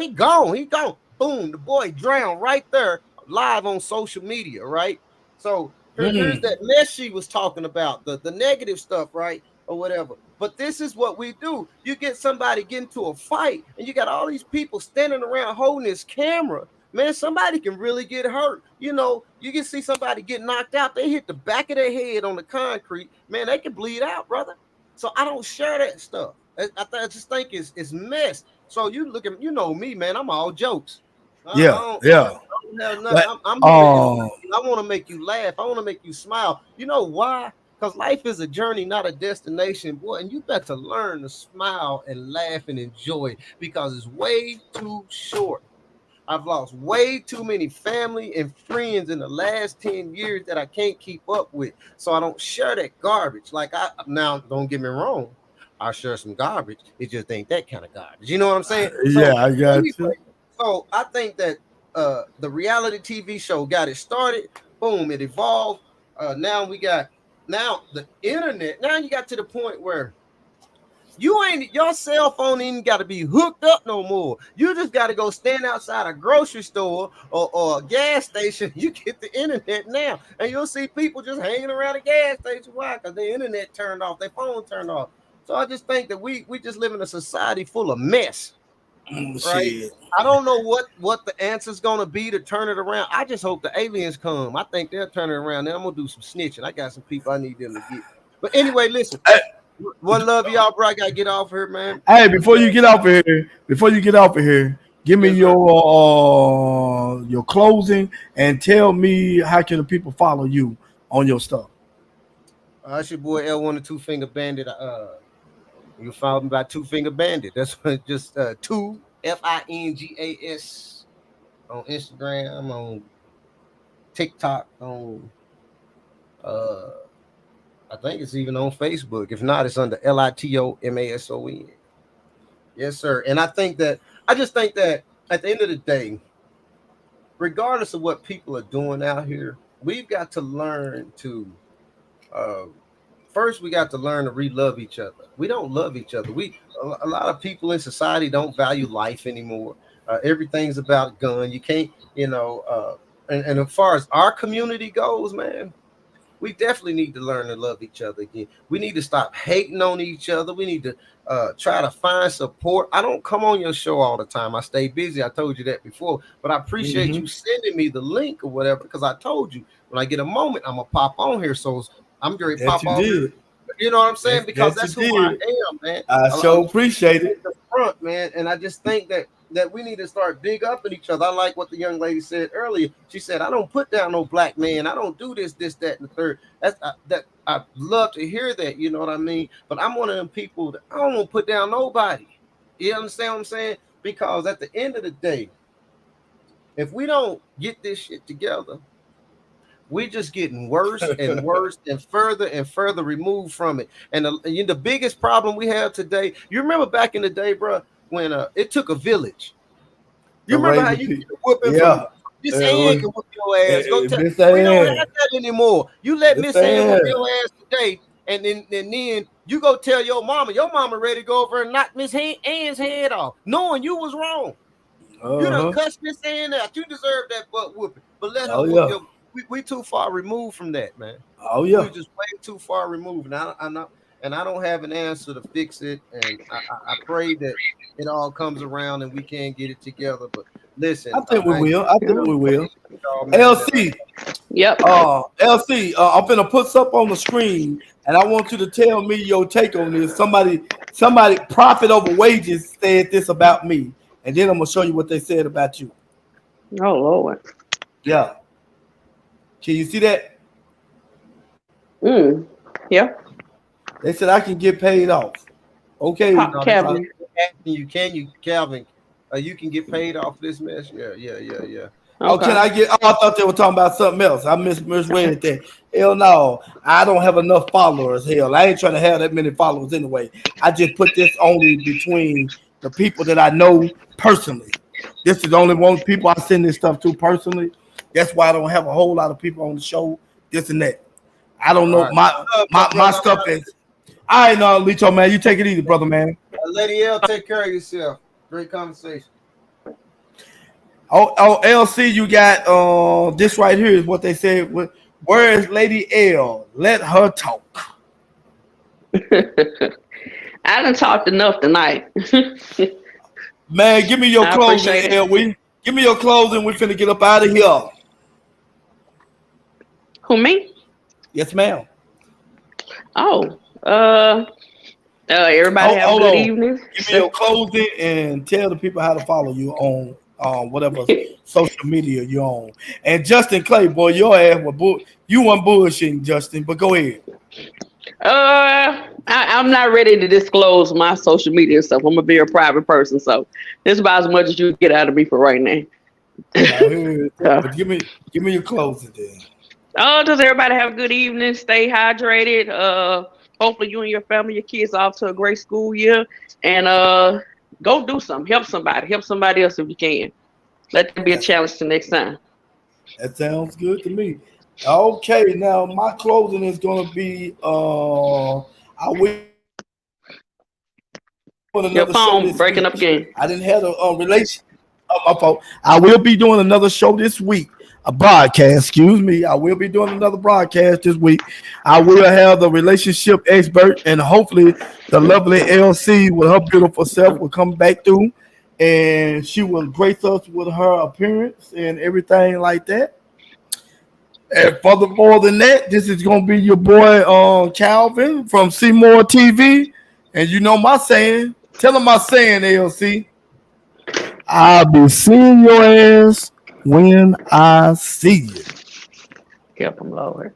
he gone. He gone. Boom, the boy drowned right there live on social media, right? So here's Mm. that mess she was talking about, the negative stuff, right? Or whatever. But this is what we do. You get somebody get into a fight, and you got all these people standing around holding this camera. Man, somebody can really get hurt. You can see somebody get knocked out. They hit the back of their head on the concrete. Man, they can bleed out, brother. So I don't share that stuff. I just think it's mess. So you look at, you know me, man. I'm all jokes. Yeah, yeah. I don't have nothing. But I'm here to entertain. I want to make you laugh. I want to make you smile. You know why? Because life is a journey, not a destination, boy. And you got to learn to smile and laugh and enjoy it because it's way too short. I've lost way too many family and friends in the last 10 years that I can't keep up with. So I don't share that garbage. Like I now, don't get me wrong. I share some garbage. It just ain't that kind of garbage. You know what I'm saying? yeah, So I got you. anyway, so I think that the reality TV show got it started. Boom, it evolved. Now we got now the internet. Now you got to the point where you ain't your cell phone ain't got to be hooked up no more. You just got to go stand outside a grocery store or a gas station. You get the internet now, and you'll see people just hanging around the gas station. Why? Because the internet turned off, their phone turned off. So I just think that we just live in a society full of mess, right? Shit. I don't know what the answer's gonna be to turn it around. I just hope the aliens come. I think they'll turn it around. Then I'm gonna do some snitching. I got some people I need them to get. But anyway, listen. Hey, One love y'all, bro. I gotta get off here, man. hey, before you get off of here, give me Yes, sir. your closing and tell me how can the people follow you on your stuff. It's your boy L1 the Two Finger Bandit. You found me by Two Finger Bandit. That's what just two FINGAS on Instagram, on TikTok, on uh I think it's even on Facebook. If not, it's under LITOMASON. Yes, sir. And I just think that at the end of the day, regardless of what people are doing out here, we've got to learn to uh, first we got to learn to re-love each other. We don't love each other. A lot of people in society don't value life anymore. Everything's about gun. You can't, and as far as our community goes, man, we definitely need to learn to love each other again. We need to stop hating on each other. We need to try to find support. I don't come on your show all the time. I stay busy. I told you that before, but I appreciate Mm-hmm. you sending me the link or whatever because I told you when I get a moment, I'm gonna pop on here. So I'm going to That pop you on here. did. You know what I'm saying? Because That you that's who I did. am, man. I I'm sure appreciate it. the front, man. And I just think that we need to start big up in each other. I like what the young lady said earlier. She said, "I don't put down no black man. I don't do this, that, and the third." That I love to hear that. You know what I mean? But I'm one of them people that I don't want to put down nobody. You understand what I'm saying? Because at the end of the day, if we don't get this shit together, we just getting worse and worse and further removed from it. And the biggest problem we have today, you remember back in the day, bro, when it took a village. You The remember how raising you get people. a whooping from Yeah. Miss It Ann was, can whoop your ass. Go tell. Miss We don't Ann. have that anymore. You let Miss Miss Ann whoop Ann. your ass today, and then you go tell your mama. Your mama ready to go over and knock Miss Ann's head off, knowing you was wrong. You done Uh-huh. cussed Miss Ann out. You deserve that butt whooping. But let her Oh whoop yeah. your. We too far removed from that, man. Oh We're yeah. just way too far removed. And I'm not, and I don't have an answer to fix it. And I pray that it all comes around and we can get it together. But listen, I think we I will. I think Yeah. we will. appreciate y'all, man. And LC, Yep. LC, I'm gonna put up on the screen, and I want you to tell me your take on this. Somebody, profit over wages said this about me, and then I'm gonna show you what they said about you. Oh Lord. Yeah, can you see that? Mm. Yeah. They said I can get paid off. Okay, Pop no, they Kevin. you Calvin, you can get paid off this mess. Yeah. oh, can Okay. I get? Oh, I thought they were talking about something else. I misread that. Hell no, I don't have enough followers. Hell, I ain't trying to have that many followers anyway. I just put this only between the people that I know personally. This is the only one people I send this stuff to personally. That's why I don't have a whole lot of people on the show. This and that. I don't All know right. my My my brother, stuff is. I know, Licho man. You take it easy, brother man. Lady L, take care of yourself. Great conversation. LC, you got this right here is what they said. Where is Lady L? Let her talk. I done talked enough tonight. Man, give me your I closing, appreciate it. L. Give me your closing. We finna get up out of here. Who me? Yes, ma'am. Oh. Everybody have a Hold good on. evening. Give me your closing and tell the people how to follow you on whatever social media you're on. And Justin Clay, boy, your ass was you weren't bullshitting, Justin. But go ahead. I'm not ready to disclose my social media stuff. I'm a very private person, so this is about as much as you get out of me for right now. I heard it, Uh, but give me your closing then. does everybody have a good evening? Stay hydrated. Hopefully you and your family, your kids off to a great school year, and go do something. Help somebody else if you can. Let that be a That's challenge to next time. That sounds good to me. Okay, now my closing is gonna be I will be doing another show this week. Your I didn't phone have breaking up a again. relation. My fault. I will be doing another show this week. A broadcast, excuse me. I will be doing another broadcast this week. I will have the relationship expert and hopefully the lovely LC with her beautiful self will come back through and she will grace us with her appearance and everything like that. And furthermore than that, this is gonna be your boy Calvin from Seymour TV. And you know my saying. Tell him my saying, ALC. I'll be seeing your ass when I see you. Help them, Lord.